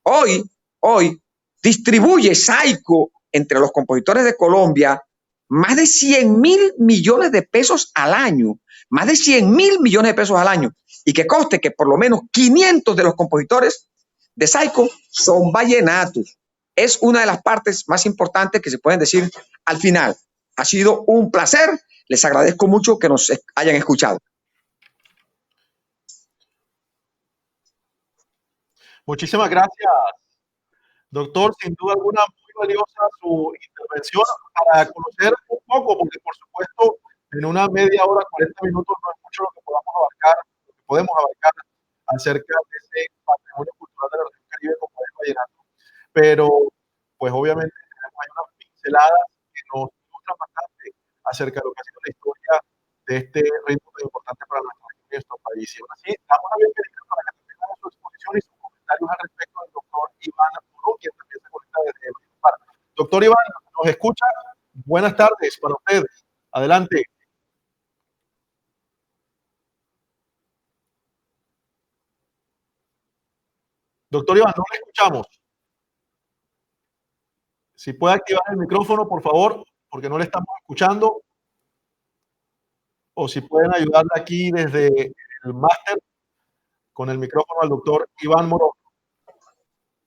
hoy distribuye Saico entre los compositores de Colombia más de 100.000 millones de pesos al año, más de 100.000 millones de pesos al año, y que conste que por lo menos 500 de los compositores de Saico son vallenatos. Es una de las partes más importantes que se pueden decir al final. Ha sido un placer. Les agradezco mucho que nos hayan escuchado. Muchísimas gracias, doctor. Sin duda alguna, muy valiosa su intervención para conocer un poco, porque por supuesto, en una media hora, 40 minutos, no es mucho lo que podemos abarcar acerca de ese patrimonio cultural de la región Caribe como es el vallenato. Pero, pues obviamente, tenemos ahí unas pinceladas que nos ilustran bastante acerca de lo que ha sido la historia de este ritmo tan importante para nuestra región y nuestro país. Y aún así, damos la bienvenida para que también haga su exposición y sus comentarios al respecto del doctor Iván Moró, quien también se conecta desde Valledupar. Doctor Iván, ¿nos escucha? Buenas tardes para usted. Adelante. Doctor Iván, no le escuchamos. Si puede activar el micrófono, por favor, porque no le estamos escuchando. O si pueden ayudarle aquí desde el máster con el micrófono al doctor Iván Moró,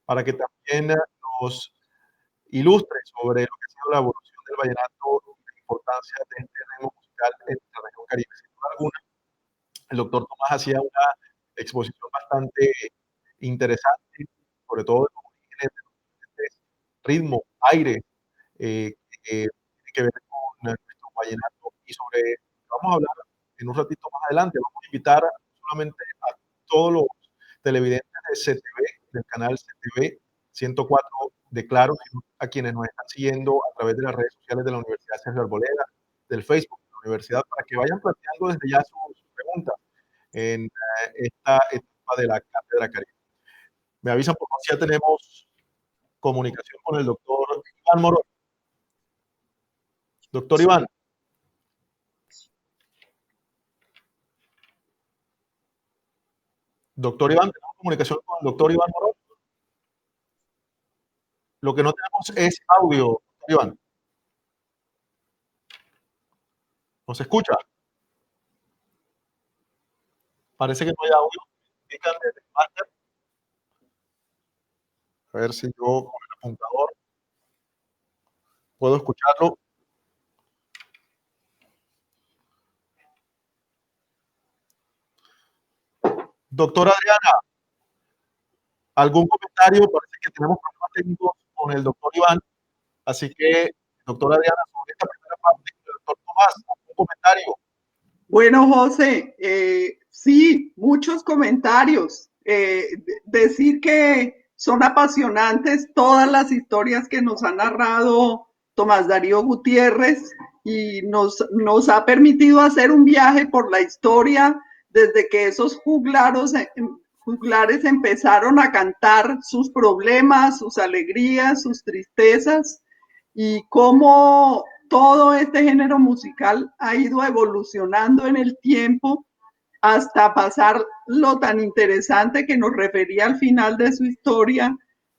para que también nos ilustre sobre lo que ha sido la evolución del vallenato y la importancia de este ritmo musical en la región Caribe. Sin duda alguna, el doctor Tomás hacía una exposición bastante interesante, sobre todo de los orígenes de los diferentes ritmos, aires, que tiene que ver con nuestro vallenato y sobre vamos a hablar en un ratito más adelante. Vamos a invitar solamente a todos los televidentes de CTV, del canal CTV 104 de Claro, sino a quienes nos están siguiendo a través de las redes sociales de la Universidad Sergio Arboleda, del Facebook de la universidad, para que vayan planteando desde ya sus preguntas en esta etapa de la Cátedra Caribe. Me avisan por favor si ya tenemos comunicación con el doctor Iván Moró. Doctor Iván. Doctor Iván, ¿tenemos comunicación con el doctor Iván Moró? Lo que no tenemos es audio, doctor Iván. ¿Nos escucha? Parece que no hay audio. Indican desde el máster. A ver si yo con el apuntador puedo escucharlo. Doctora Adriana, ¿algún comentario? Parece que tenemos problemas técnicos con el doctor Iván. Así que, doctora Adriana, sobre esta primera parte, el doctor Tomás, ¿algún comentario? Bueno, José, sí, muchos comentarios. Decir que son apasionantes todas las historias que nos ha narrado Tomás Darío Gutiérrez y nos ha permitido hacer un viaje por la historia desde que esos juglares empezaron a cantar sus problemas, sus alegrías, sus tristezas y cómo todo este género musical ha ido evolucionando en el tiempo hasta pasar lo tan interesante que nos refería al final de su historia,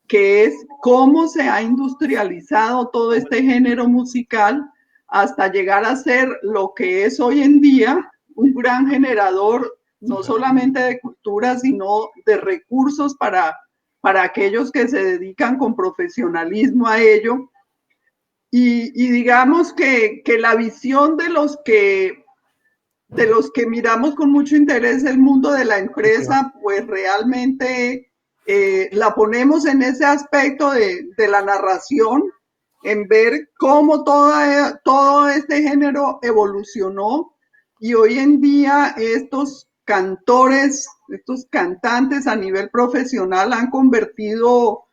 que es cómo se ha industrializado todo este género musical hasta llegar a ser lo que es hoy en día un gran generador no solamente de cultura, sino de recursos para aquellos que se dedican con profesionalismo a ello. Y digamos que la visión de los que miramos con mucho interés el mundo de la empresa, pues realmente la ponemos en ese aspecto de la narración, en ver cómo todo este género evolucionó y hoy en día estos cantores, estos cantantes a nivel profesional han convertido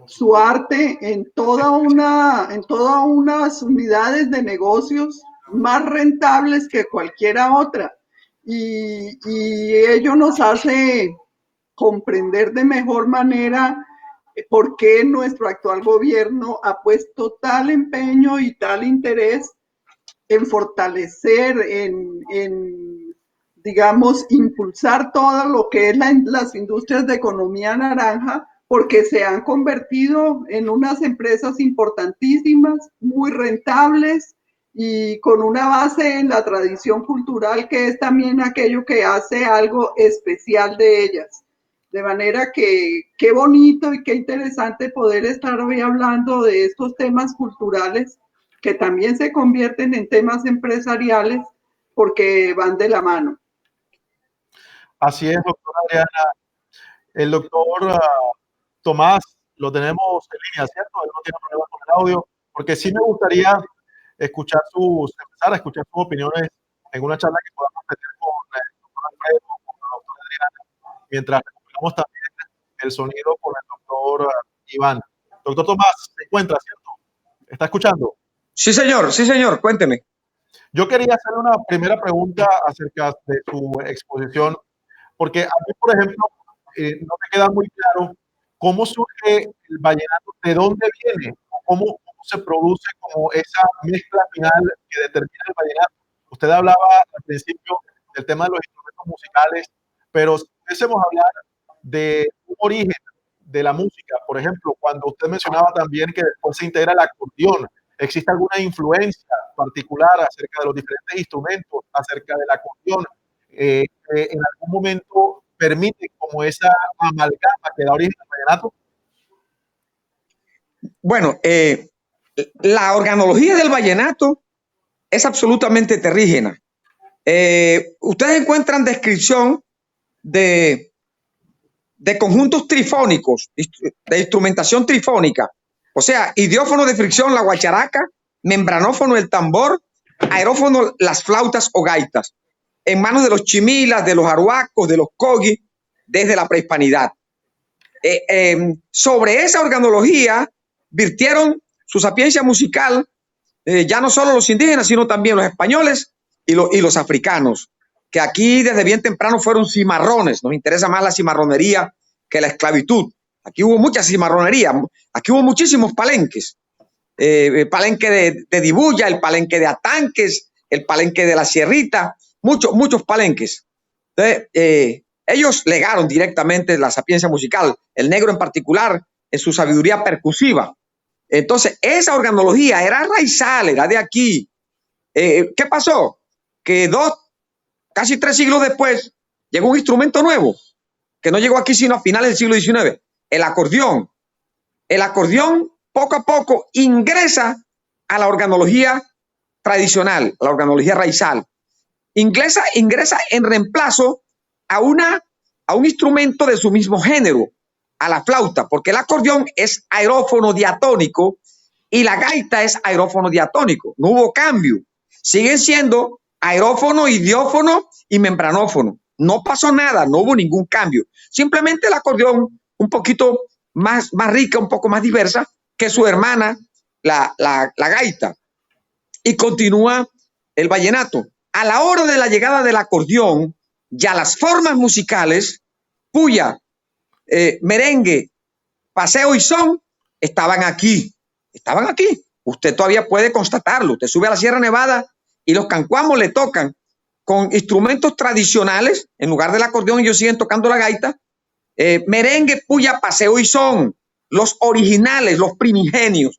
su arte en todas unas unidades de negocios más rentables que cualquiera otra. Y ello nos hace comprender de mejor manera por qué nuestro actual gobierno ha puesto tal empeño y tal interés en fortalecer, digamos, impulsar todo lo que es las industrias de economía naranja, porque se han convertido en unas empresas importantísimas, muy rentables y con una base en la tradición cultural, que es también aquello que hace algo especial de ellas. De manera que qué bonito y qué interesante poder estar hoy hablando de estos temas culturales que también se convierten en temas empresariales porque van de la mano. Así es, doctora Adriana. El doctor Tomás lo tenemos en línea, ¿cierto? Él no tiene problemas con el audio, porque sí me gustaría empezar a escuchar sus opiniones en una charla que podamos tener con el doctor Alfredo, con la doctora Adriana, mientras recuperamos también el sonido con el doctor Iván. Doctor Tomás, se encuentra, ¿cierto? ¿Está escuchando? Sí, señor, cuénteme. Yo quería hacer una primera pregunta acerca de su exposición, porque a mí, por ejemplo, no me queda muy claro cómo surge el vallenato, de dónde viene, cómo se produce como esa mezcla final que determina el vallenato. Usted hablaba al principio del tema de los instrumentos musicales, pero si pudiésemos hablar de un origen de la música, por ejemplo, cuando usted mencionaba también que después se integra el acordeón, ¿existe alguna influencia particular acerca de los diferentes instrumentos, acerca del acordeón, que en algún momento permite como esa amalgama que da origen al vallenato? Bueno, la organología del vallenato es absolutamente terrígena. Ustedes encuentran descripción de conjuntos trifónicos, de instrumentación trifónica, o sea, idiófono de fricción, la guacharaca, membranófono, el tambor, aerófono, las flautas o gaitas, en manos de los chimilas, de los aruacos, de los cogi, desde la prehispanidad. Sobre esa organología virtieron su sapiencia musical ya no solo los indígenas, sino también los españoles y los africanos, que aquí desde bien temprano fueron cimarrones. Nos interesa más la cimarronería que la esclavitud. Aquí hubo mucha cimarronería, aquí hubo muchísimos palenques. El palenque de Dibuya, el palenque de Atanques, el palenque de la Sierrita, muchos palenques. Entonces, ellos legaron directamente la sapiencia musical, el negro en particular, en su sabiduría percusiva. Entonces, esa organología era raizal, era de aquí. ¿Qué pasó? Que casi 3 siglos después, llegó un instrumento nuevo, que no llegó aquí sino a finales del siglo XIX, el acordeón. El acordeón, poco a poco, ingresa a la organología tradicional, la organología raizal. Ingresa en reemplazo a un instrumento de su mismo género, a la flauta, porque el acordeón es aerófono diatónico y la gaita es aerófono diatónico. No hubo cambio. Siguen siendo aerófono, idiófono y membranófono. No pasó nada, no hubo ningún cambio. Simplemente el acordeón un poquito más rica, un poco más diversa que su hermana, la gaita. Y continúa el vallenato. A la hora de la llegada del acordeón, ya las formas musicales, puya, merengue, paseo y son, estaban aquí. Usted todavía puede constatarlo. Usted sube a la Sierra Nevada y los cancuamos le tocan con instrumentos tradicionales, en lugar del acordeón ellos siguen tocando la gaita, merengue, puya, paseo y son, los originales, los primigenios.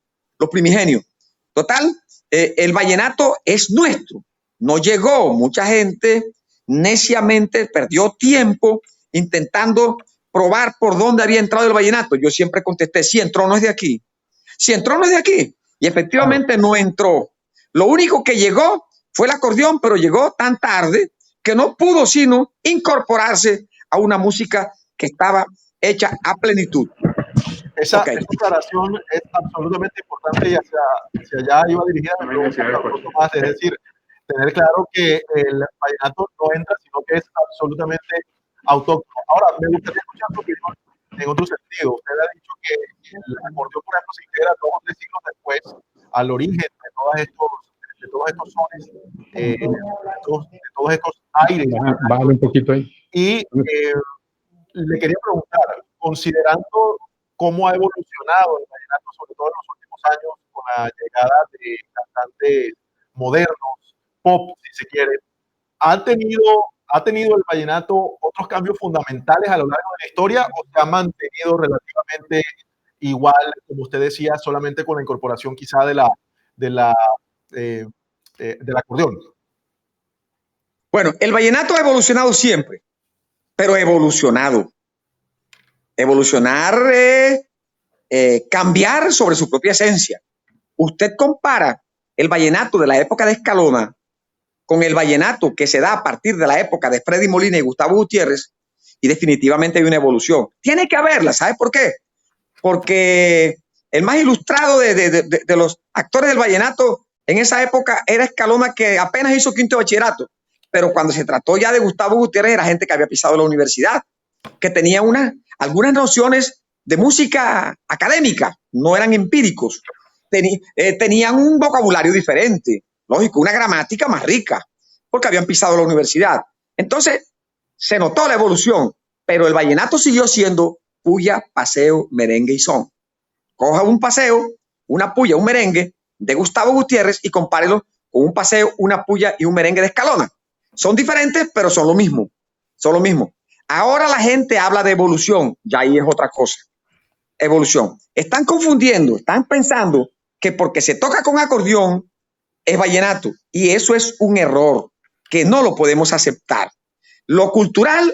Total, el vallenato es nuestro. No llegó, mucha gente neciamente perdió tiempo intentando probar por dónde había entrado el vallenato. Yo siempre contesté, si entró no es de aquí. Si entró no es de aquí. Y efectivamente no entró. Lo único que llegó fue el acordeón, pero llegó tan tarde que no pudo sino incorporarse a una música que estaba hecha a plenitud. Esa declaración es absolutamente importante y hacia allá iba dirigida mi pregunta, más, es decir, tener claro que el vallenato no entra, sino que es absolutamente autóctono. Ahora, me gustaría escuchar su opinión en otro sentido. Usted ha dicho que el acordeón, por ejemplo, se integra 2 o 3 siglos después al origen de todos estos sones, de todos estos aires. Bájale un poquito ahí. Y le quería preguntar, considerando cómo ha evolucionado el vallenato, sobre todo en los últimos años, con la llegada de cantantes modernos, pop, si se quiere, ¿ha tenido el vallenato otros cambios fundamentales a lo largo de la historia o se ha mantenido relativamente igual, como usted decía, solamente con la incorporación quizá del acordeón? Bueno, el vallenato ha evolucionado siempre, pero evolucionado. Evolucionar, cambiar sobre su propia esencia. Usted compara el vallenato de la época de Escalona con el vallenato que se da a partir de la época de Freddy Molina y Gustavo Gutiérrez, y definitivamente hay una evolución. Tiene que haberla, ¿sabe por qué? Porque el más ilustrado de los actores del vallenato en esa época era Escalona, que apenas hizo quinto de bachillerato, pero cuando se trató ya de Gustavo Gutiérrez era gente que había pisado la universidad, que tenía algunas nociones de música académica, no eran empíricos, tenían un vocabulario diferente, lógico, una gramática más rica, porque habían pisado la universidad. Entonces, se notó la evolución, pero el vallenato siguió siendo puya, paseo, merengue y son. Coja un paseo, una puya, un merengue de Gustavo Gutiérrez y compárelo con un paseo, una puya y un merengue de Escalona. Son diferentes, pero son lo mismo. Son lo mismo. Ahora la gente habla de evolución, ya ahí es otra cosa. Evolución. Están confundiendo, están pensando que porque se toca con acordeón es vallenato, y eso es un error que no lo podemos aceptar. Lo cultural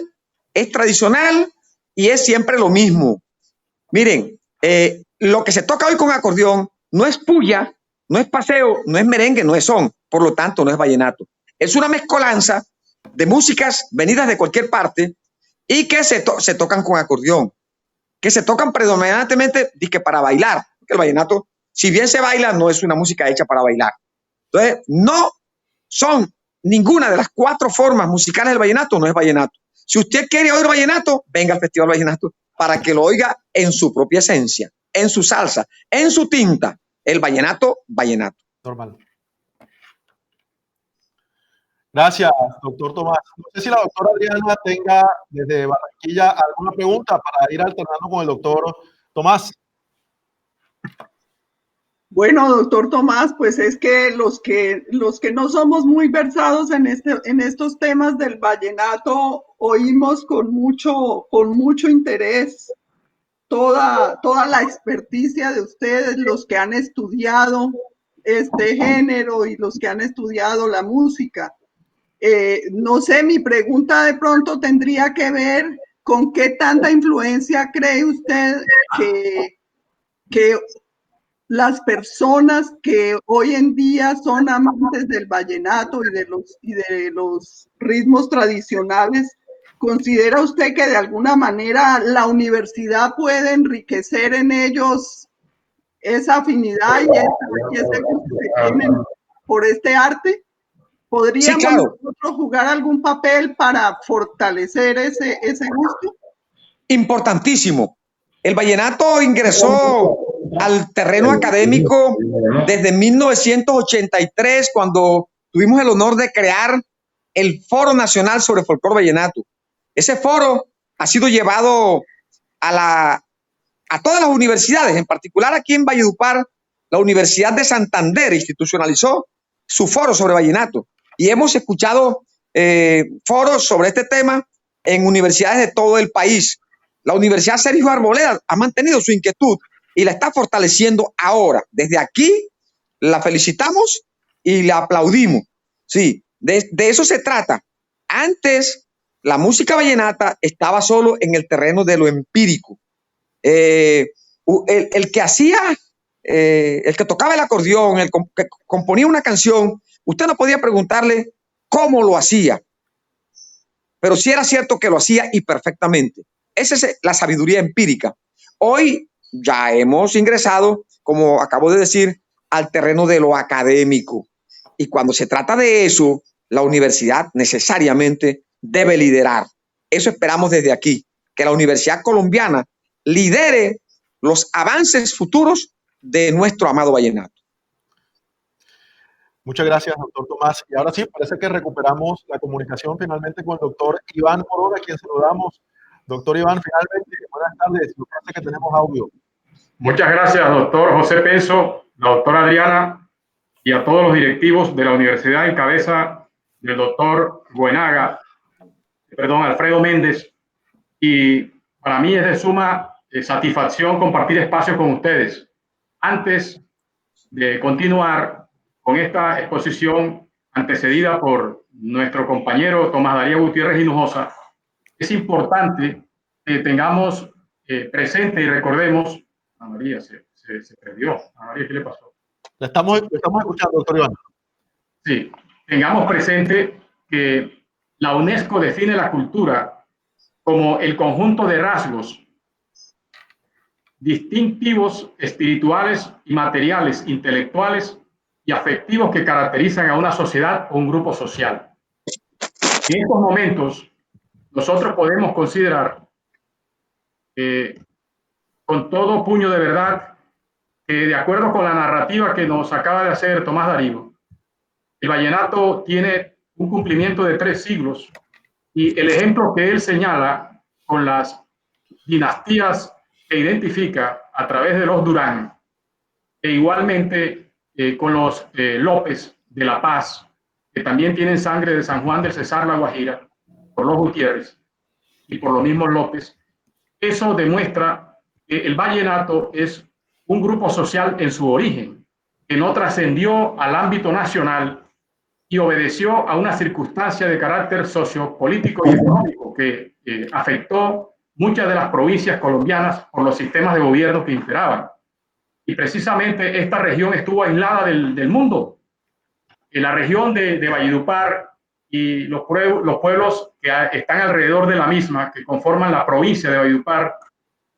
es tradicional y es siempre lo mismo. Miren, lo que se toca hoy con acordeón no es puya, no es paseo, no es merengue, no es son, por lo tanto no es vallenato. Es una mezcolanza de músicas venidas de cualquier parte y que se tocan con acordeón, que se tocan predominantemente para bailar, porque el vallenato, si bien se baila, no es una música hecha para bailar. Entonces, no son ninguna de las cuatro formas musicales del vallenato, no es vallenato. Si usted quiere oír vallenato, venga al Festival Vallenato para que lo oiga en su propia esencia, en su salsa, en su tinta. El vallenato, vallenato. Normal. Gracias, doctor Tomás. No sé si la doctora Adriana tenga desde Barranquilla alguna pregunta para ir alternando con el doctor Tomás. Bueno, doctor Tomás, pues es que los que no somos muy versados en estos temas del vallenato, oímos con mucho interés toda la experticia de ustedes, los que han estudiado este género y los que han estudiado la música. No sé, mi pregunta de pronto tendría que ver con qué tanta influencia cree usted que las personas que hoy en día son amantes del vallenato y de los ritmos tradicionales, ¿considera usted que de alguna manera la universidad puede enriquecer en ellos esa afinidad y ese gusto que tienen por este arte? ¿Podríamos Sí, claro. nosotros jugar algún papel para fortalecer ese gusto? Importantísimo. El vallenato ingresó al terreno académico desde 1983, cuando tuvimos el honor de crear el Foro Nacional sobre Folclor Vallenato. Ese foro ha sido llevado a todas las universidades, en particular aquí en Valledupar, la Universidad de Santander institucionalizó su foro sobre vallenato, y hemos escuchado foros sobre este tema en universidades de todo el país. La Universidad Sergio Arboleda ha mantenido su inquietud y la está fortaleciendo ahora. Desde aquí la felicitamos y la aplaudimos. Sí, de eso se trata. Antes, la música vallenata estaba solo en el terreno de lo empírico. El que tocaba el acordeón, el que componía una canción, usted no podía preguntarle cómo lo hacía, pero sí era cierto que lo hacía y perfectamente. Esa es la sabiduría empírica. Hoy ya hemos ingresado, como acabo de decir, al terreno de lo académico. Y cuando se trata de eso, la universidad necesariamente debe liderar. Eso esperamos desde aquí, que la Universidad Colombiana lidere los avances futuros de nuestro amado vallenato. Muchas gracias, doctor Tomás. Y ahora sí, parece que recuperamos la comunicación finalmente con el doctor Iván Corona, a quien saludamos. Doctor Iván, finalmente, buenas tardes. Me parece que tenemos audio. Muchas gracias, doctor José Penso, la doctora Adriana y a todos los directivos de la universidad en cabeza del doctor Alfredo Méndez. Y para mí es de suma satisfacción compartir espacios con ustedes. Antes de continuar con esta exposición antecedida por nuestro compañero Tomás Darío Gutiérrez Hinojosa, es importante que tengamos presente y recordemos, Ana María se perdió. Ana María, ¿qué le pasó? La estamos escuchando, doctor Iván. Sí, tengamos presente que la UNESCO define la cultura como el conjunto de rasgos distintivos, espirituales y materiales, intelectuales y afectivos que caracterizan a una sociedad o un grupo social. En estos momentos, nosotros podemos considerar con todo puño de verdad que, de acuerdo con la narrativa que nos acaba de hacer Tomás Darío, el vallenato tiene un cumplimiento de 3 siglos y el ejemplo que él señala con las dinastías que identifica a través de los Durán e igualmente con los López de La Paz, que también tienen sangre de San Juan del Cesar La Guajira, por los Gutiérrez y por los mismos López. Eso demuestra que el vallenato es un grupo social en su origen, que no trascendió al ámbito nacional y obedeció a una circunstancia de carácter sociopolítico y económico que afectó muchas de las provincias colombianas por los sistemas de gobierno que imperaban. Y precisamente esta región estuvo aislada del mundo. En la región de Valledupar y los pueblos que están alrededor de la misma, que conforman la provincia de Valledupar,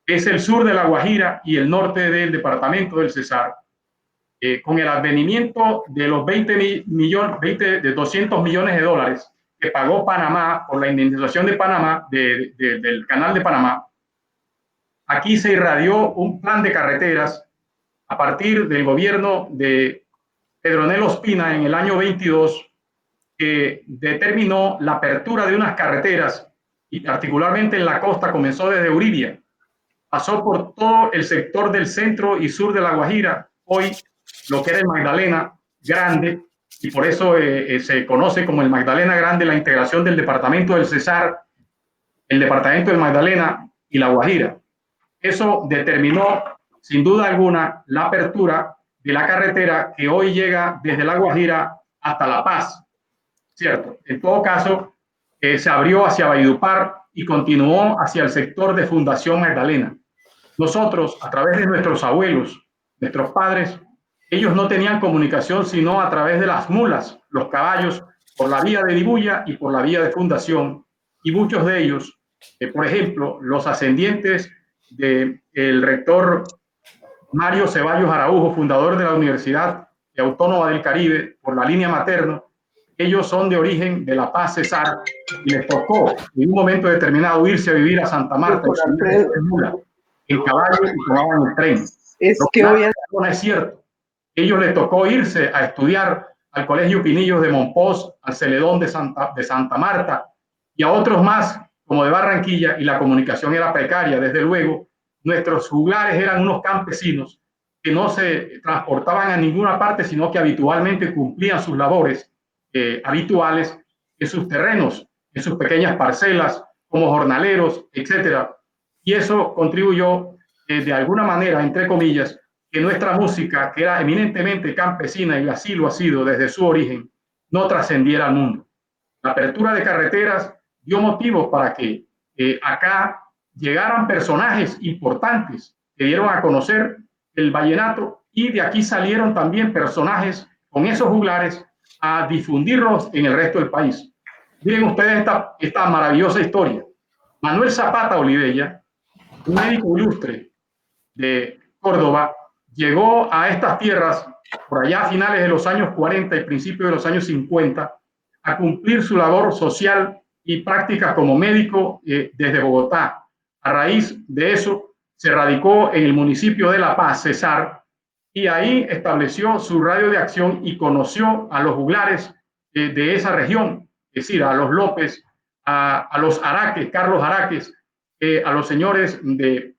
es el sur de La Guajira y el norte del departamento del Cesar. Con el advenimiento de los 200 millones de dólares que pagó Panamá por la indemnización de Panamá, del canal de Panamá, aquí se irradió un plan de carreteras a partir del gobierno de Pedronel Ospina en el año 22, que determinó la apertura de unas carreteras, y particularmente en la costa comenzó desde Uribia, pasó por todo el sector del centro y sur de La Guajira, hoy lo que era el Magdalena Grande, y por eso se conoce como el Magdalena Grande, la integración del departamento del Cesar, el departamento del Magdalena y La Guajira. Eso determinó, sin duda alguna, la apertura de la carretera que hoy llega desde La Guajira hasta La Paz, ¿cierto? En todo caso, se abrió hacia Valledupar y continuó hacia el sector de Fundación Magdalena. Nosotros, a través de nuestros abuelos, nuestros padres, ellos no tenían comunicación sino a través de las mulas, los caballos, por la vía de Dibuya y por la vía de Fundación. Y muchos de ellos, por ejemplo, los ascendientes del rector Mario Ceballos Araujo, fundador de la Universidad Autónoma del Caribe, por la línea materna, ellos son de origen de La Paz, Cesar, y les tocó en un momento determinado irse a vivir a Santa Marta en caballo y tomaban el tren. Es Lo que hoy no es cierto. Ellos les tocó irse a estudiar al Colegio Pinillos de Monpós, al Celedón de Santa Marta y a otros más como de Barranquilla, y la comunicación era precaria. Desde luego, nuestros juglares eran unos campesinos que no se transportaban a ninguna parte, sino que habitualmente cumplían sus labores habituales en sus terrenos, en sus pequeñas parcelas, como jornaleros, etc. Y eso contribuyó de alguna manera, entre comillas, que nuestra música, que era eminentemente campesina y así lo ha sido desde su origen, no trascendiera al mundo. La apertura de carreteras dio motivos para que acá llegaran personajes importantes que dieron a conocer el vallenato, y de aquí salieron también personajes con esos juglares a difundirlos en el resto del país. Miren ustedes esta maravillosa historia. Manuel Zapata Olivella, un médico ilustre de Córdoba, llegó a estas tierras por allá a finales de los años 40 y principios de los años 50 a cumplir su labor social y práctica como médico desde Bogotá. A raíz de eso se radicó en el municipio de La Paz, Cesar, y ahí estableció su radio de acción y conoció a los juglares de esa región, es decir, a los López, a los Araques, Carlos Araques, a los señores de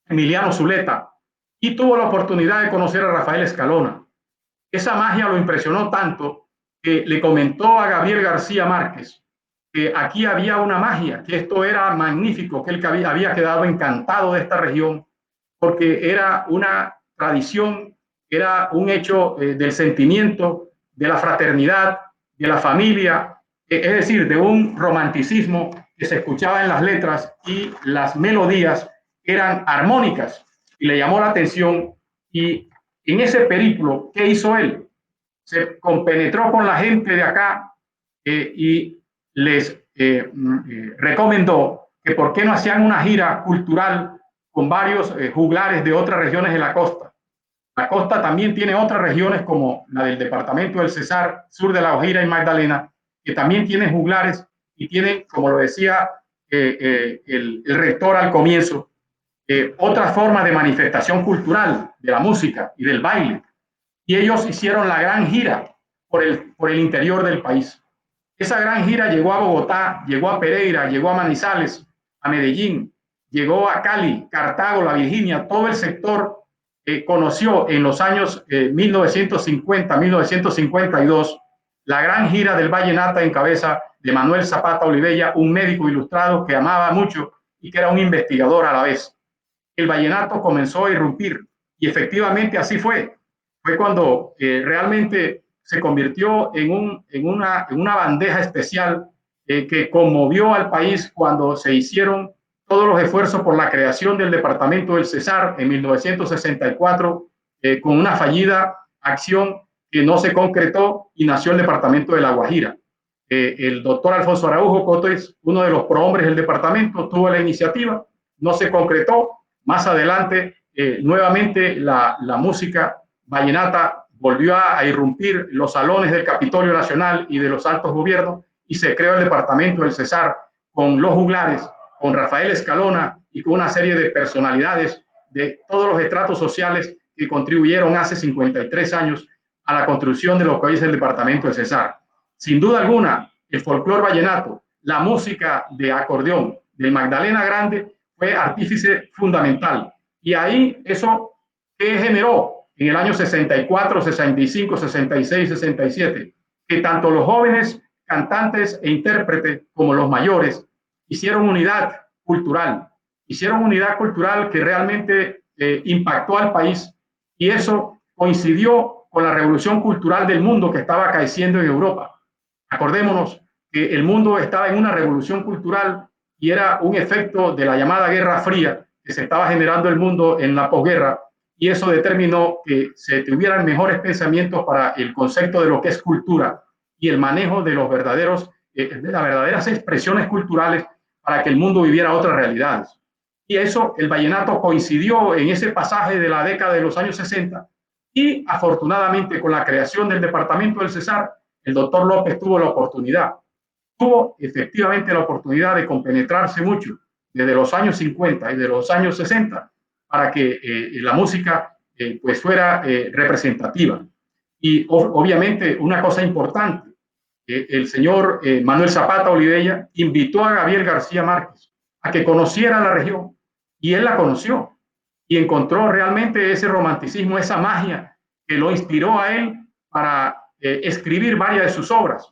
Emiliano Zuleta, y tuvo la oportunidad de conocer a Rafael Escalona. Esa magia lo impresionó tanto que le comentó a Gabriel García Márquez que aquí había una magia, que esto era magnífico, que él había quedado encantado de esta región, porque era una tradición, era un hecho del sentimiento, de la fraternidad, de la familia, es decir, de un romanticismo que se escuchaba en las letras y las melodías eran armónicas y le llamó la atención. Y en ese periplo, ¿qué hizo él? Se compenetró con la gente de acá y les recomendó que por qué no hacían una gira cultural con varios juglares de otras regiones de la costa. La costa también tiene otras regiones como la del departamento del Cesar, sur de La Guajira y Magdalena, que también tienen juglares y tienen, como lo decía el rector al comienzo, otra forma de manifestación cultural de la música y del baile. Y ellos hicieron la gran gira por el interior del país. Esa gran gira llegó a Bogotá, llegó a Pereira, llegó a Manizales, a Medellín, llegó a Cali, Cartago, La Virginia, todo el sector conoció en los años 1950, 1952, la gran gira del Vallenata en cabeza de Manuel Zapata Olivella, un médico ilustrado que amaba mucho y que era un investigador a la vez. El vallenato comenzó a irrumpir y efectivamente así fue. Fue cuando realmente se convirtió en una bandeja especial que conmovió al país cuando se hicieron todos los esfuerzos por la creación del departamento del Cesar en 1964, con una fallida acción que no se concretó y nació el departamento de La Guajira. El doctor Alfonso Araujo Cotes, uno de los prohombres del departamento, tuvo la iniciativa, no se concretó. Más adelante, nuevamente la música vallenata volvió a irrumpir los salones del Capitolio Nacional y de los altos gobiernos y se creó el departamento del Cesar con los juglares, con Rafael Escalona y con una serie de personalidades de todos los estratos sociales que contribuyeron hace 53 años a la construcción de lo que hoy es el departamento del Cesar. Sin duda alguna, el folclore vallenato, la música de acordeón del Magdalena Grande fue artífice fundamental. Y ahí eso que generó en el año 64, 65, 66, 67, que tanto los jóvenes cantantes e intérpretes como los mayores hicieron unidad cultural que realmente impactó al país, y eso coincidió con la revolución cultural del mundo que estaba acaeciendo en Europa. Acordémonos que el mundo estaba en una revolución cultural y era un efecto de la llamada Guerra Fría que se estaba generando el mundo en la posguerra, y eso determinó que se tuvieran mejores pensamientos para el concepto de lo que es cultura y el manejo de los verdaderos, de las verdaderas expresiones culturales para que el mundo viviera otras realidades. Y eso, el vallenato coincidió en ese pasaje de la década de los años 60, y afortunadamente con la creación del departamento del Cesar, el doctor López tuvo efectivamente la oportunidad de compenetrarse mucho desde los años 50 y de los años 60 para que la música pues fuera representativa. Y obviamente una cosa importante, el señor Manuel Zapata Olivella invitó a Gabriel García Márquez a que conociera la región, y él la conoció y encontró realmente ese romanticismo, esa magia que lo inspiró a él para escribir varias de sus obras.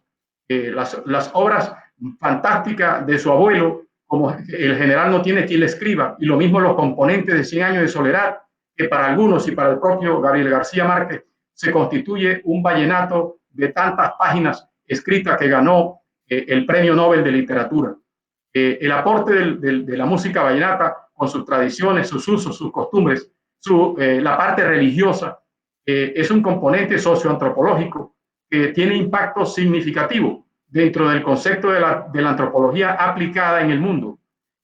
Las obras fantásticas de su abuelo, como El general no tiene quien le escriba, y lo mismo los componentes de 100 años de soledad, que para algunos y para el propio Gabriel García Márquez se constituye un vallenato de tantas páginas escritas que ganó el Premio Nobel de Literatura. El aporte de la música vallenata con sus tradiciones, sus usos, sus costumbres, la parte religiosa, es un componente socioantropológico que tiene impacto significativo dentro del concepto de la antropología aplicada en el mundo.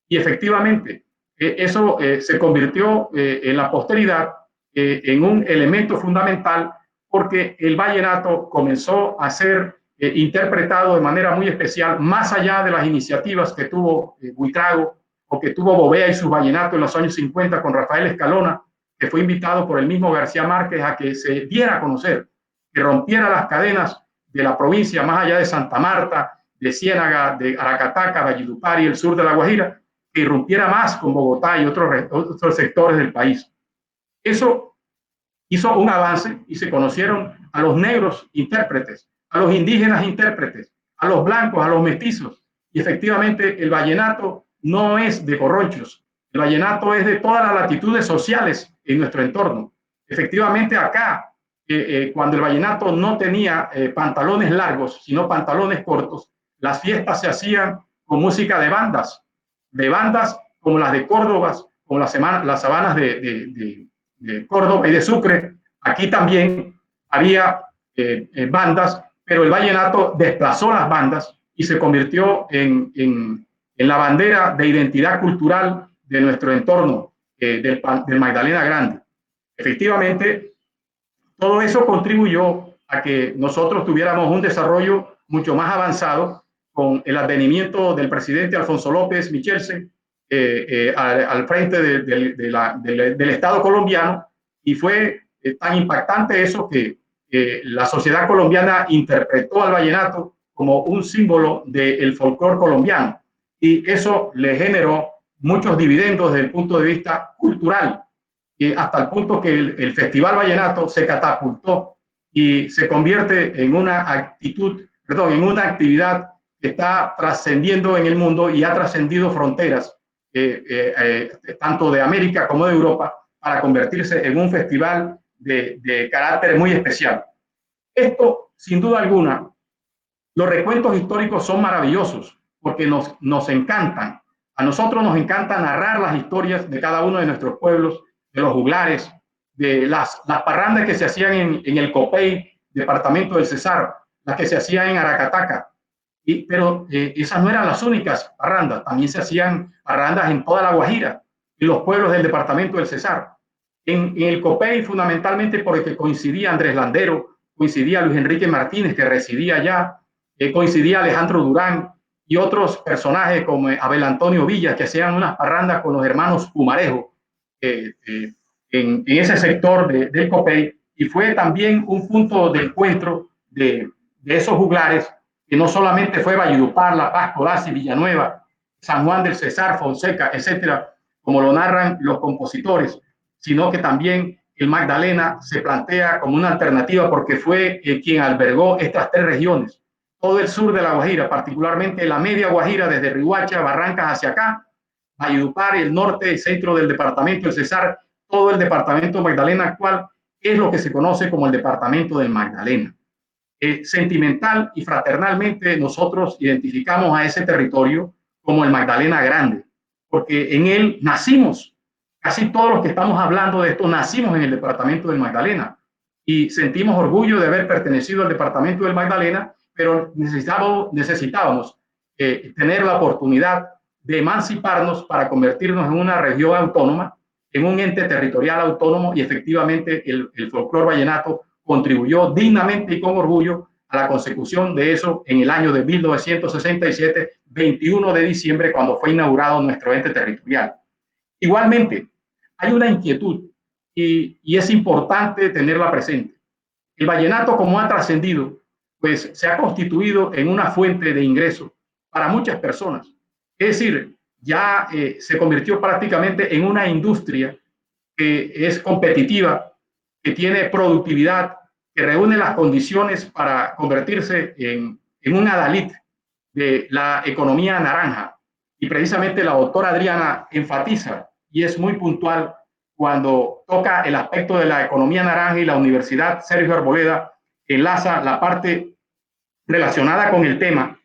Y efectivamente, eso se convirtió en la posteridad en un elemento fundamental, porque el vallenato comenzó a ser interpretado de manera muy especial, más allá de las iniciativas que tuvo Buitrago o que tuvo Bovea y sus vallenatos en los años 50 con Rafael Escalona, que fue invitado por el mismo García Márquez a que se diera a conocer, que rompiera las cadenas de la provincia, más allá de Santa Marta, de Ciénaga, de Aracataca, Valledupar y el sur de La Guajira, que irrumpiera más con Bogotá y otros sectores del país. Eso hizo un avance y se conocieron a los negros intérpretes, a los indígenas intérpretes, a los blancos, a los mestizos. Y efectivamente el vallenato no es de corronchos, el vallenato es de todas las latitudes sociales en nuestro entorno. Efectivamente acá, cuando el vallenato no tenía pantalones largos, sino pantalones cortos, las fiestas se hacían con música de bandas como las de Córdoba, como las sabanas de Córdoba y de Sucre, aquí también había bandas, pero el vallenato desplazó las bandas y se convirtió en la bandera de identidad cultural de nuestro entorno, del Magdalena Grande. Efectivamente, todo eso contribuyó a que nosotros tuviéramos un desarrollo mucho más avanzado con el advenimiento del presidente Alfonso López Michelsen al frente del Estado colombiano, y fue tan impactante eso que la sociedad colombiana interpretó al vallenato como un símbolo del folclore colombiano, y eso le generó muchos dividendos desde el punto de vista cultural, hasta el punto que el Festival Vallenato se catapultó y se convierte en una en una actividad que está trascendiendo en el mundo y ha trascendido fronteras, tanto de América como de Europa, para convertirse en un festival de carácter muy especial. Esto, sin duda alguna, los recuentos históricos son maravillosos porque nos encantan. A nosotros nos encanta narrar las historias de cada uno de nuestros pueblos, de los juglares, de las parrandas que se hacían en el Copey, departamento del Cesar, las que se hacían en Aracataca. Pero esas no eran las únicas parrandas, también se hacían parrandas en toda la Guajira, en los pueblos del departamento del Cesar. En el Copey, fundamentalmente porque coincidía Andrés Landero, coincidía Luis Enrique Martínez, que residía allá, coincidía Alejandro Durán y otros personajes como Abel Antonio Villas, que hacían unas parrandas con los hermanos Pumarejo en ese sector del Copey, y fue también un punto de encuentro de esos juglares, que no solamente fue Valledupar, La Paz, Codazzi, Villanueva, San Juan del Cesar, Fonseca, etcétera, como lo narran los compositores, sino que también el Magdalena se plantea como una alternativa porque fue quien albergó estas tres regiones, todo el sur de la Guajira, particularmente la media Guajira, desde Riohacha, Barrancas hacia acá, Valledupar, el norte y centro del departamento del Cesar, todo el departamento Magdalena actual, es lo que se conoce como el departamento del Magdalena. Sentimental y fraternalmente nosotros identificamos a ese territorio como el Magdalena Grande, porque en él nacimos. Casi todos los que estamos hablando de esto nacimos en el departamento del Magdalena y sentimos orgullo de haber pertenecido al departamento del Magdalena, pero necesitábamos tener la oportunidad de emanciparnos para convertirnos en una región autónoma, en un ente territorial autónomo, y efectivamente el folclore vallenato contribuyó dignamente y con orgullo a la consecución de eso en el año de 1967, 21 de diciembre, cuando fue inaugurado nuestro ente territorial. Igualmente, hay una inquietud y es importante tenerla presente. El vallenato, como ha trascendido, pues se ha constituido en una fuente de ingreso para muchas personas. Es decir, ya se convirtió prácticamente en una industria que es competitiva, que tiene productividad, que reúne las condiciones para convertirse en un adalid de la economía naranja. Y precisamente la doctora Adriana enfatiza y es muy puntual cuando toca el aspecto de la economía naranja, y la Universidad Sergio Arboleda enlaza la parte relacionada con el tema,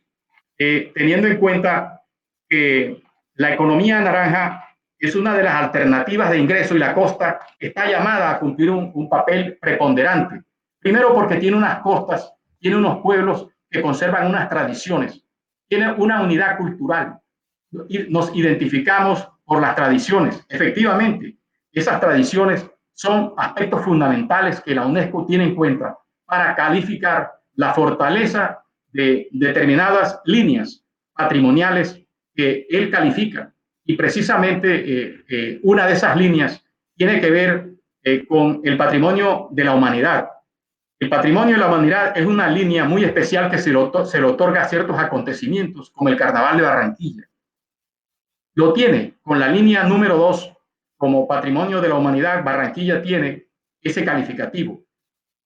teniendo en cuenta que la economía naranja es una de las alternativas de ingreso y la costa está llamada a cumplir un papel preponderante. Primero porque tiene unas costas, tiene unos pueblos que conservan unas tradiciones, tiene una unidad cultural. Nos identificamos por las tradiciones. Efectivamente, esas tradiciones son aspectos fundamentales que la UNESCO tiene en cuenta para calificar la fortaleza de determinadas líneas patrimoniales que él califica. Y precisamente una de esas líneas tiene que ver con el patrimonio de la humanidad. El patrimonio de la humanidad es una línea muy especial que se le otorga a ciertos acontecimientos, como el Carnaval de Barranquilla. Lo tiene con la línea número 2 como patrimonio de la humanidad. Barranquilla tiene ese calificativo.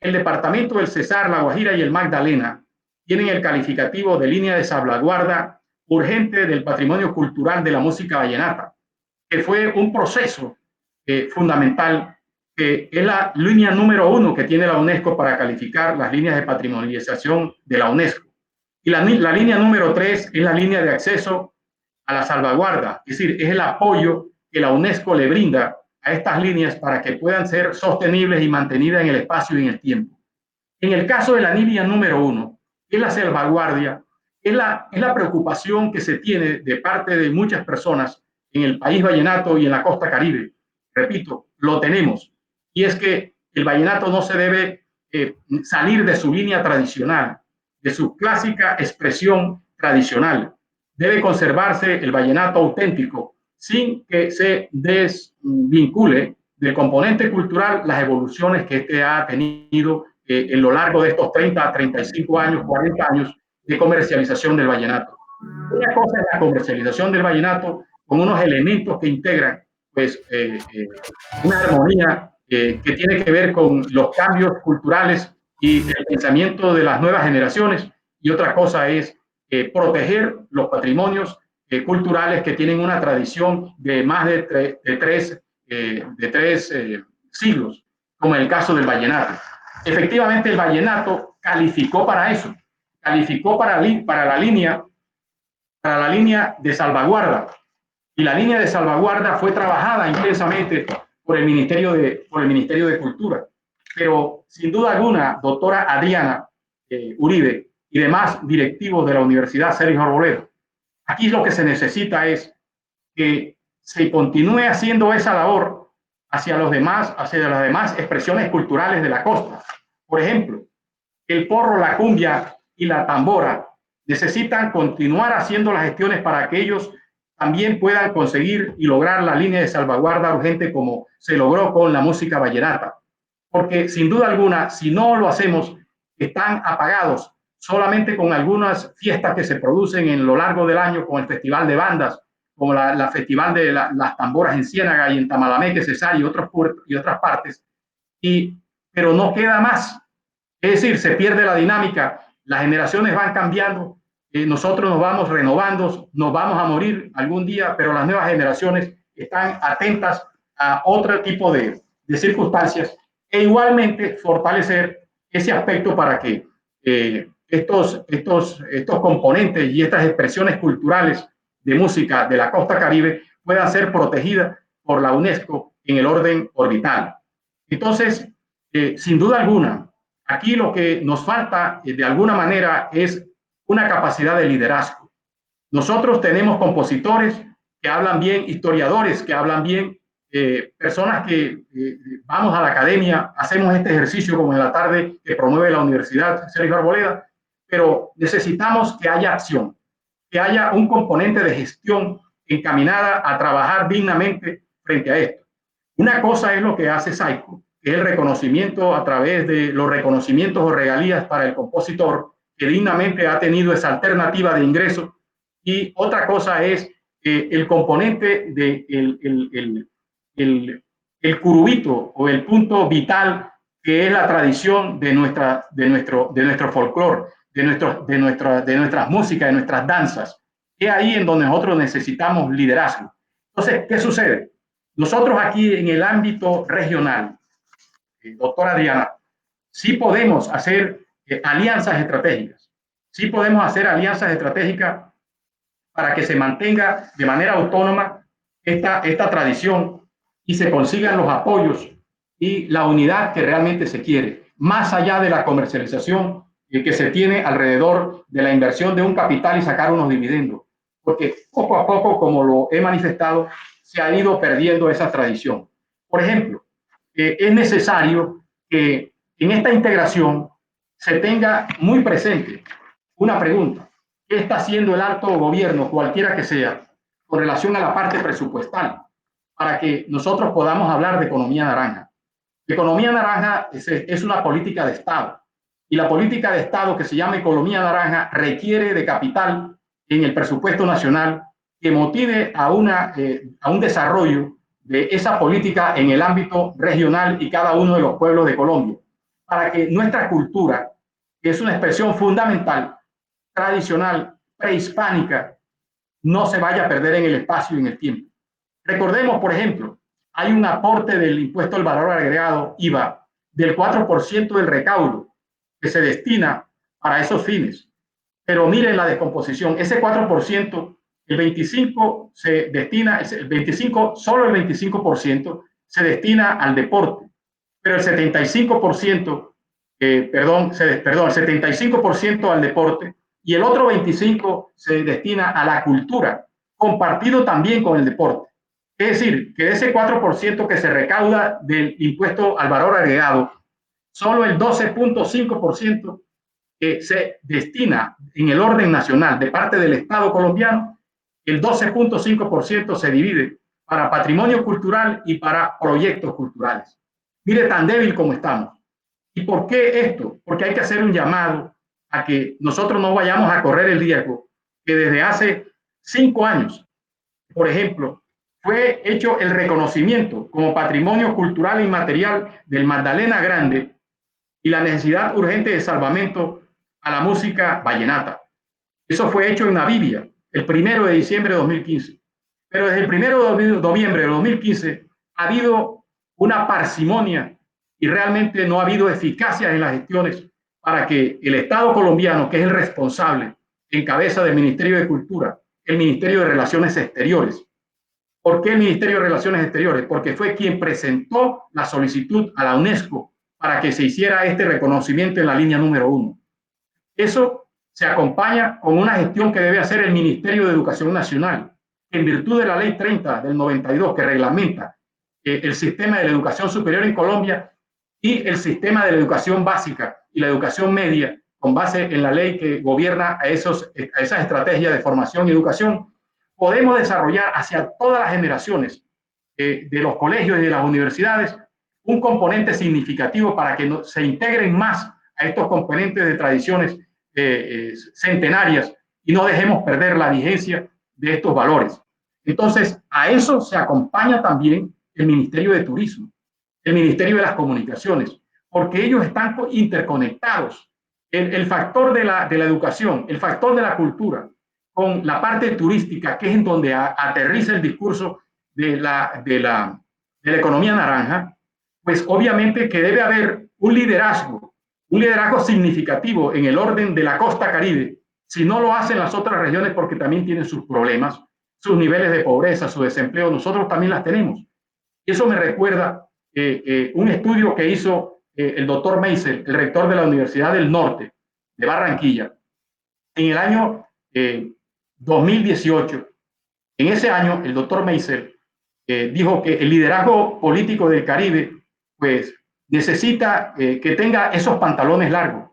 El departamento del Cesar, La Guajira y el Magdalena tienen el calificativo de línea de salvaguarda urgente del patrimonio cultural de la música vallenata, que fue un proceso fundamental, que es la línea número 1 que tiene la UNESCO para calificar las líneas de patrimonialización de la UNESCO. Y la línea número 3 es la línea de acceso a la salvaguarda, es decir, es el apoyo que la UNESCO le brinda a estas líneas para que puedan ser sostenibles y mantenidas en el espacio y en el tiempo. En el caso de la línea número 1, que es la salvaguardia, es la preocupación que se tiene de parte de muchas personas en el país vallenato y en la costa caribe. Repito, lo tenemos. Y es que el vallenato no se debe salir de su línea tradicional, de su clásica expresión tradicional. Debe conservarse el vallenato auténtico sin que se desvincule del componente cultural las evoluciones que este ha tenido en lo largo de estos 30, 35 años, 40 años de comercialización del vallenato. Una cosa es la comercialización del vallenato con unos elementos que integran pues, una armonía que tiene que ver con los cambios culturales y el pensamiento de las nuevas generaciones, y otra cosa es proteger los patrimonios culturales que tienen una tradición de más de tres siglos, como en el caso del vallenato. Efectivamente, el vallenato calificó para eso, calificó para la línea de salvaguarda, y la línea de salvaguarda fue trabajada intensamente por el Ministerio de Cultura. Pero sin duda alguna, doctora Adriana Uribe y demás directivos de la Universidad Sergio Arboleda, aquí lo que se necesita es que se continúe haciendo esa labor hacia las demás expresiones culturales de la costa. Por ejemplo, el porro, la cumbia y la tambora necesitan continuar haciendo las gestiones para que ellos también puedan conseguir y lograr la línea de salvaguarda urgente como se logró con la música vallenata. Porque sin duda alguna, si no lo hacemos, están apagados solamente con algunas fiestas que se producen en lo largo del año, como el Festival de Bandas, como la Festival de las Tamboras en Ciénaga y en Tamalameque, Cesar y otras partes, pero no queda más. Es decir, se pierde la dinámica, las generaciones van cambiando, nosotros nos vamos renovando, nos vamos a morir algún día, pero las nuevas generaciones están atentas a otro tipo de circunstancias, e igualmente fortalecer ese aspecto para que estos componentes y estas expresiones culturales de música de la costa caribe puedan ser protegidas por la UNESCO en el orden orbital. Entonces, sin duda alguna, aquí lo que nos falta de alguna manera es una capacidad de liderazgo. Nosotros tenemos compositores que hablan bien, historiadores que hablan bien, personas que vamos a la academia, hacemos este ejercicio como en la tarde que promueve la Universidad Sergio Arboleda, pero necesitamos que haya acción, que haya un componente de gestión encaminada a trabajar dignamente frente a esto. Una cosa es lo que hace SAICO, que es el reconocimiento a través de los reconocimientos o regalías para el compositor que dignamente ha tenido esa alternativa de ingreso, y otra cosa es el componente de el curubito o el punto vital que es la tradición de nuestro folclore, de nuestras músicas, de nuestras danzas. Es ahí en donde nosotros necesitamos liderazgo. Entonces, ¿qué sucede? Nosotros aquí en el ámbito regional, doctora Diana, sí podemos hacer alianzas estratégicas. Sí podemos hacer alianzas estratégicas para que se mantenga de manera autónoma esta tradición y se consigan los apoyos y la unidad que realmente se quiere, más allá de la comercialización que se tiene alrededor de la inversión de un capital y sacar unos dividendos. Porque poco a poco, como lo he manifestado, se ha ido perdiendo esa tradición. Por ejemplo, es necesario que en esta integración se tenga muy presente una pregunta: ¿qué está haciendo el alto gobierno, cualquiera que sea, con relación a la parte presupuestal, para que nosotros podamos hablar de economía naranja? La economía naranja es una política de Estado, y la política de Estado que se llama economía naranja requiere de capital en el presupuesto nacional que motive a un desarrollo de esa política en el ámbito regional y cada uno de los pueblos de Colombia, para que nuestra cultura, que es una expresión fundamental, tradicional, prehispánica, no se vaya a perder en el espacio y en el tiempo. Recordemos, por ejemplo, hay un aporte del impuesto al valor agregado, IVA, del 4% del recaudo que se destina para esos fines. Pero miren la descomposición, ese 4% el 25% se destina, solo el 25% se destina al deporte, pero el 75%, el 75% al deporte y el otro 25% se destina a la cultura, compartido también con el deporte. Es decir, que de ese 4% que se recauda del impuesto al valor agregado, solo el 12.5% que se destina en el orden nacional de parte del Estado colombiano, el 12.5% se divide para patrimonio cultural y para proyectos culturales. Mire tan débil como estamos. ¿Y por qué esto? Porque hay que hacer un llamado a que nosotros no vayamos a correr el riesgo que desde hace 5 años, por ejemplo, fue hecho el reconocimiento como patrimonio cultural e inmaterial del Magdalena Grande y la necesidad urgente de salvamento a la música vallenata. Eso fue hecho en Namibia el 1 de diciembre de 2015. Pero desde el 1 de noviembre de 2015 ha habido una parsimonia y realmente no ha habido eficacia en las gestiones para que el Estado colombiano, que es el responsable en cabeza del Ministerio de Cultura, el Ministerio de Relaciones Exteriores. ¿Por qué el Ministerio de Relaciones Exteriores? Porque fue quien presentó la solicitud a la UNESCO para que se hiciera este reconocimiento en la línea número 1. Eso se acompaña con una gestión que debe hacer el Ministerio de Educación Nacional, que en virtud de la Ley 30 del 92, que reglamenta el sistema de la educación superior en Colombia y el sistema de la educación básica y la educación media, con base en la ley que gobierna a esas estrategias de formación y educación, podemos desarrollar hacia todas las generaciones de los colegios y de las universidades un componente significativo para que se integren más a estos componentes de tradiciones centenarias y no dejemos perder la vigencia de estos valores. Entonces, a eso se acompaña también el Ministerio de Turismo, el Ministerio de las Comunicaciones, porque ellos están interconectados. El factor de la educación, el factor de la cultura, con la parte turística, que es en donde aterriza el discurso de la economía naranja, pues obviamente que debe haber un liderazgo significativo en el orden de la costa caribe, si no lo hacen las otras regiones porque también tienen sus problemas, sus niveles de pobreza, su desempleo, nosotros también las tenemos. Eso me recuerda un estudio que hizo el doctor Meisel, el rector de la Universidad del Norte de Barranquilla, en el año 2018. En ese año, el doctor Meisel dijo que el liderazgo político del Caribe, pues, necesita que tenga esos pantalones largos,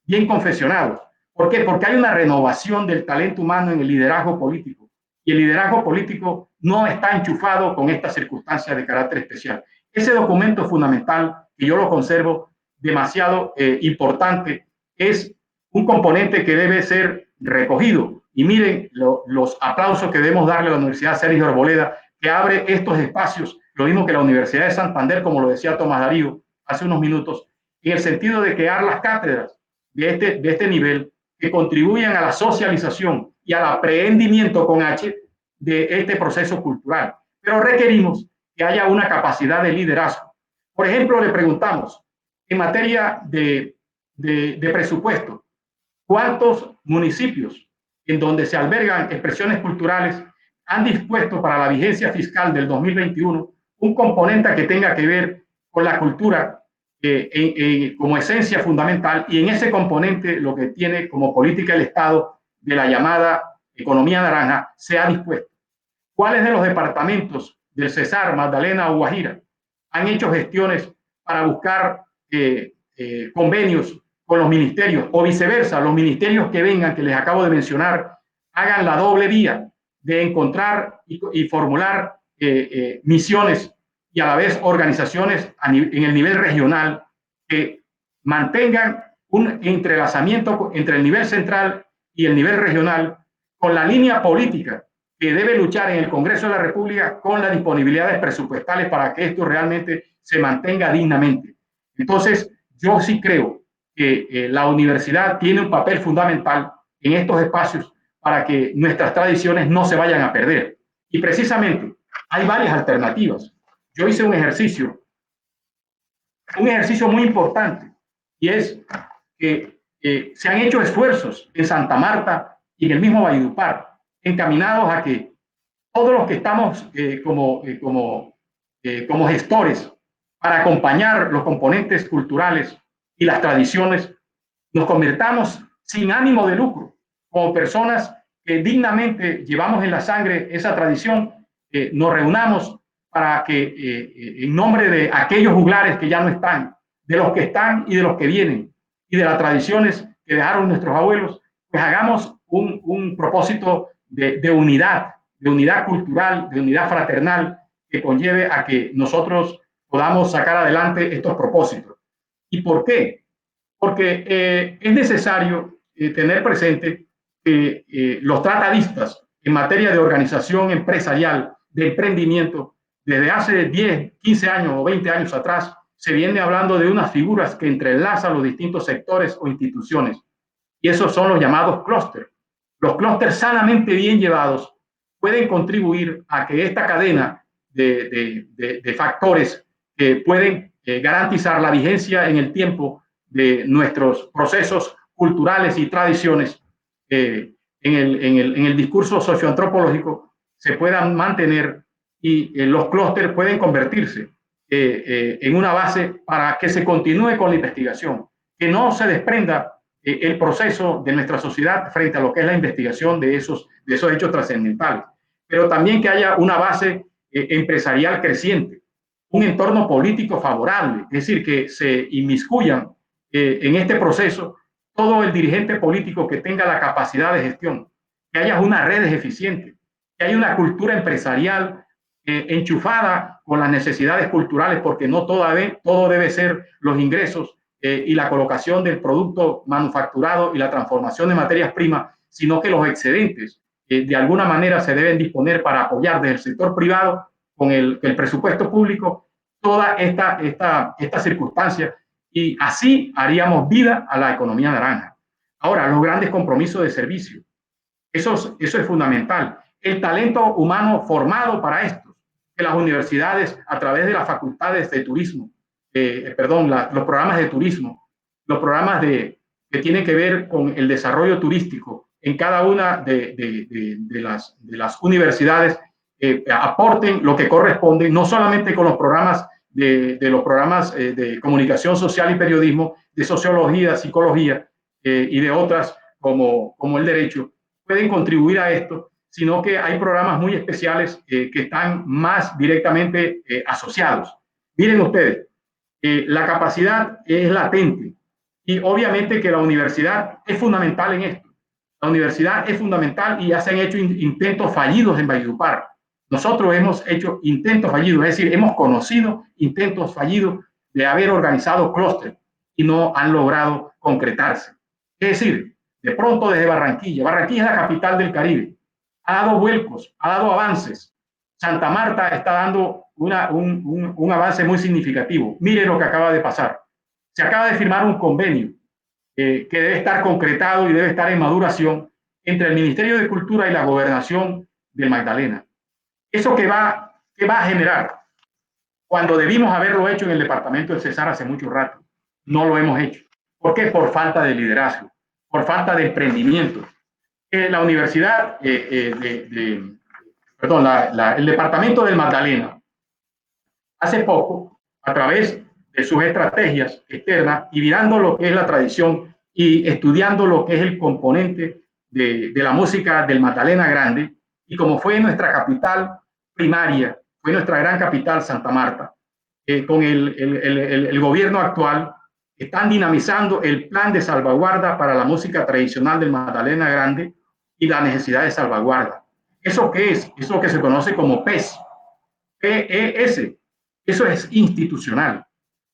bien confeccionados. ¿Por qué? Porque hay una renovación del talento humano en el liderazgo político. Y el liderazgo político no está enchufado con estas circunstancias de carácter especial. Ese documento fundamental, que yo lo conservo demasiado importante, es un componente que debe ser recogido. Y miren los aplausos que debemos darle a la Universidad Sergio Arboleda, que abre estos espacios, lo mismo que la Universidad de Santander, como lo decía Tomás Darío hace unos minutos, en el sentido de crear las cátedras de este nivel que contribuyan a la socialización y al aprehendimiento con H de este proceso cultural. Pero requerimos que haya una capacidad de liderazgo. Por ejemplo, le preguntamos, en materia de presupuesto, ¿cuántos municipios en donde se albergan expresiones culturales han dispuesto para la vigencia fiscal del 2021 un componente que tenga que ver con la cultura como esencia fundamental, y en ese componente lo que tiene como política el Estado de la llamada economía naranja se ha dispuesto? ¿Cuáles de los departamentos del Cesar, Magdalena o Guajira han hecho gestiones para buscar convenios con los ministerios, o viceversa, los ministerios que vengan, que les acabo de mencionar, hagan la doble vía de encontrar y formular misiones y a la vez organizaciones en el nivel regional que mantengan un entrelazamiento entre el nivel central y el nivel regional con la línea política que debe luchar en el Congreso de la República con las disponibilidades presupuestales para que esto realmente se mantenga dignamente. Entonces, yo sí creo que la universidad tiene un papel fundamental en estos espacios para que nuestras tradiciones no se vayan a perder. Y precisamente hay varias alternativas. Yo hice un ejercicio muy importante, y es que se han hecho esfuerzos en Santa Marta y en el mismo Valledupar encaminados a que todos los que estamos como gestores para acompañar los componentes culturales y las tradiciones, nos convirtamos sin ánimo de lucro, como personas que dignamente llevamos en la sangre esa tradición, nos reunamos para que en nombre de aquellos juglares que ya no están, de los que están y de los que vienen, y de las tradiciones que dejaron nuestros abuelos, pues hagamos un propósito de unidad cultural, de unidad fraternal, que conlleve a que nosotros podamos sacar adelante estos propósitos. ¿Y por qué? Porque es necesario tener presente que los tratadistas en materia de organización empresarial, de emprendimiento, desde hace 10, 15 años o 20 años atrás, se viene hablando de unas figuras que entrelazan los distintos sectores o instituciones. Y esos son los llamados clústeres. Los clústeres sanamente bien llevados pueden contribuir a que esta cadena de factores que pueden garantizar la vigencia en el tiempo de nuestros procesos culturales y tradiciones en el discurso socioantropológico se puedan mantener y los clústeres pueden convertirse en una base para que se continúe con la investigación, que no se desprenda el proceso de nuestra sociedad frente a lo que es la investigación de esos hechos trascendentales, pero también que haya una base empresarial creciente, un entorno político favorable, es decir, que se inmiscuyan en este proceso todo el dirigente político que tenga la capacidad de gestión, que haya unas redes eficientes, que haya una cultura empresarial enchufada con las necesidades culturales, porque no todo debe ser los ingresos y la colocación del producto manufacturado y la transformación de materias primas, sino que los excedentes de alguna manera se deben disponer para apoyar desde el sector privado con el presupuesto público toda esta circunstancia, y así haríamos vida a la economía naranja. Ahora, los grandes compromisos de servicio. Eso es fundamental. El talento humano formado para esto, que las universidades, a través de las facultades de turismo, los programas de turismo, los programas que tienen que ver con el desarrollo turístico en cada una de las universidades, aporten lo que corresponde, no solamente con los programas de comunicación social y periodismo, de sociología, psicología y de otras como el derecho, pueden contribuir a esto, sino que hay programas muy especiales que están más directamente asociados. Miren ustedes, la capacidad es latente y obviamente que la universidad es fundamental en esto. La universidad es fundamental y ya se han hecho intentos fallidos en Valledupar. Nosotros hemos hecho intentos fallidos, es decir, hemos conocido intentos fallidos de haber organizado clústeres y no han logrado concretarse. Es decir, de pronto desde Barranquilla es la capital del Caribe, ha dado vuelcos, ha dado avances. Santa Marta está dando un avance muy significativo. Mire lo que acaba de pasar. Se acaba de firmar un convenio que debe estar concretado y debe estar en maduración entre el Ministerio de Cultura y la Gobernación del Magdalena. ¿Eso qué va a generar? Cuando debimos haberlo hecho en el departamento del Cesar hace mucho rato, no lo hemos hecho. ¿Por qué? Por falta de liderazgo, por falta de emprendimiento. La universidad, el departamento del Magdalena, hace poco, a través de sus estrategias externas y mirando lo que es la tradición y estudiando lo que es el componente de la música del Magdalena Grande, y como fue nuestra capital primaria, fue nuestra gran capital, Santa Marta, con el gobierno actual, están dinamizando el plan de salvaguarda para la música tradicional del Magdalena Grande y la necesidad de salvaguarda. ¿Eso qué es? Eso que se conoce como PES. PES. Eso es institucional.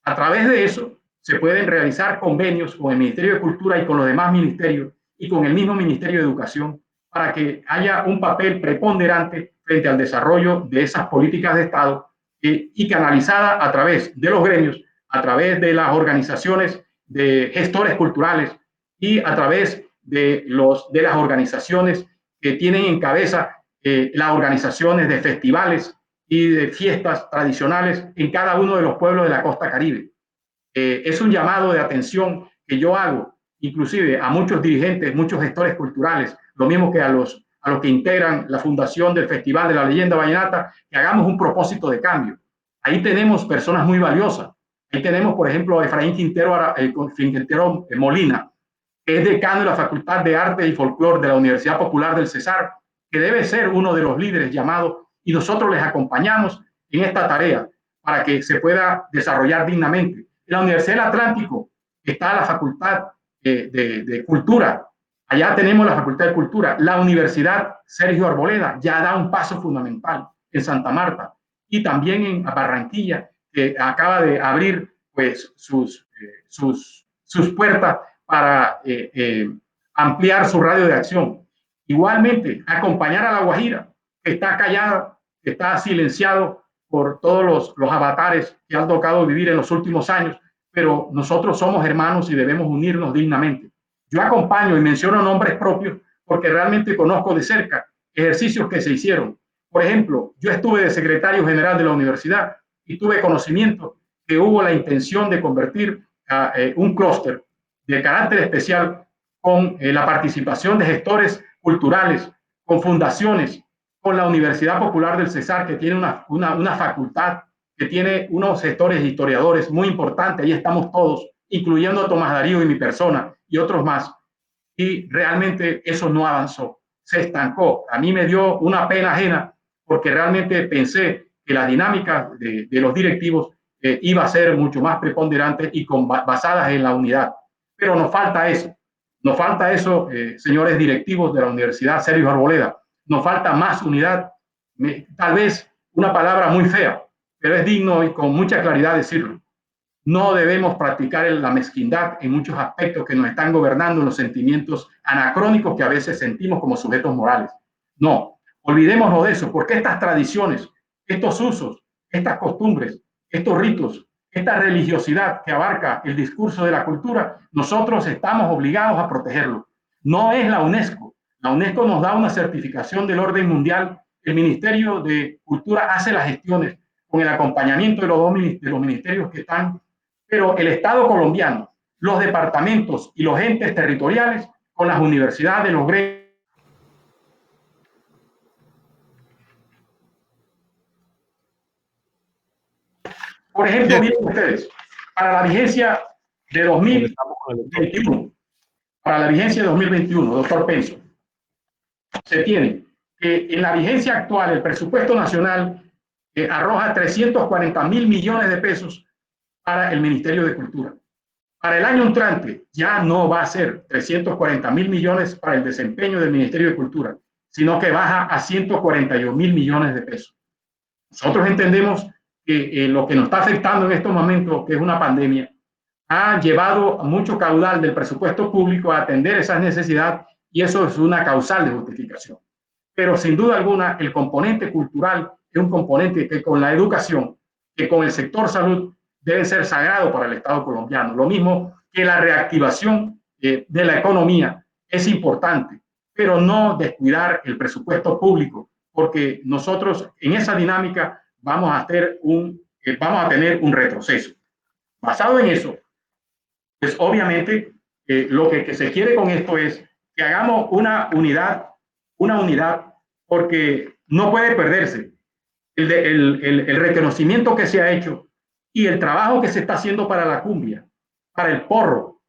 A través de eso se pueden realizar convenios con el Ministerio de Cultura y con los demás ministerios y con el mismo Ministerio de Educación para que haya un papel preponderante frente al desarrollo de esas políticas de Estado y canalizada a través de los gremios, a través de las organizaciones de gestores culturales y a través de las organizaciones que tienen en cabeza las organizaciones de festivales y de fiestas tradicionales en cada uno de los pueblos de la costa Caribe. Es un llamado de atención que yo hago, inclusive a muchos dirigentes, muchos gestores culturales, lo mismo que a a los que integran la fundación del Festival de la Leyenda Vallenata, que hagamos un propósito de cambio. Ahí tenemos personas muy valiosas. Ahí tenemos, por ejemplo, a Efraín Quintero Molina, que es decano de la Facultad de Arte y Folclore de la Universidad Popular del Cesar, que debe ser uno de los líderes llamados, y nosotros les acompañamos en esta tarea para que se pueda desarrollar dignamente. En la Universidad del Atlántico está la Facultad de Cultura. Allá tenemos la Facultad de Cultura. La Universidad Sergio Arboleda ya da un paso fundamental en Santa Marta, y también en Barranquilla, que acaba de abrir pues sus puertas para ampliar su radio de acción. Igualmente, acompañar a La Guajira, que está callada, que está silenciado por todos los avatares que han tocado vivir en los últimos años, pero nosotros somos hermanos y debemos unirnos dignamente. Yo acompaño y menciono nombres propios porque realmente conozco de cerca ejercicios que se hicieron. Por ejemplo, yo estuve de secretario general de la universidad y tuve conocimiento que hubo la intención de convertir un clúster de carácter especial con la participación de gestores culturales, con fundaciones, con la Universidad Popular del Cesar, que tiene una facultad, que tiene unos gestores e historiadores muy importantes. Ahí estamos todos, incluyendo a Tomás Darío y mi persona y otros más. Y realmente eso no avanzó, se estancó. A mí me dio una pena ajena porque realmente pensé que la dinámica de los directivos iba a ser mucho más preponderante y basadas en la unidad. Pero nos falta eso, señores directivos de la Universidad Sergio Arboleda. Nos falta más unidad, tal vez una palabra muy fea, pero es digno y con mucha claridad decirlo. No debemos practicar la mezquindad en muchos aspectos que nos están gobernando en los sentimientos anacrónicos que a veces sentimos como sujetos morales. No, olvidémonos de eso, porque estas tradiciones, estos usos, estas costumbres, estos ritos, esta religiosidad que abarca el discurso de la cultura, nosotros estamos obligados a protegerlo. No es la UNESCO. La UNESCO nos da una certificación del orden mundial. El Ministerio de Cultura hace las gestiones con el acompañamiento de los ministerios que están, pero el Estado colombiano, los departamentos y los entes territoriales, con las universidades, los gremios. Por ejemplo, miren ustedes, para la vigencia de 2021, doctor Penso, se tiene que en la vigencia actual el presupuesto nacional arroja 340.000 millones de pesos para el Ministerio de Cultura. Para el año entrante ya no va a ser 340.000 millones para el desempeño del Ministerio de Cultura, sino que baja a 141.000 millones de pesos. Nosotros entendemos que lo que nos está afectando en estos momentos, que es una pandemia, ha llevado mucho caudal del presupuesto público a atender esas necesidades, y eso es una causal de justificación. Pero sin duda alguna, el componente cultural es un componente que con la educación, que con el sector salud, debe ser sagrado para el Estado colombiano. Lo mismo que la reactivación de la economía es importante, pero no descuidar el presupuesto público, porque nosotros en esa dinámica vamos a tener un retroceso. Basado en eso, pues obviamente lo que se quiere con esto es que hagamos una unidad, porque no puede perderse el reconocimiento que se ha hecho y el trabajo que se está haciendo para la cumbia, para el porro,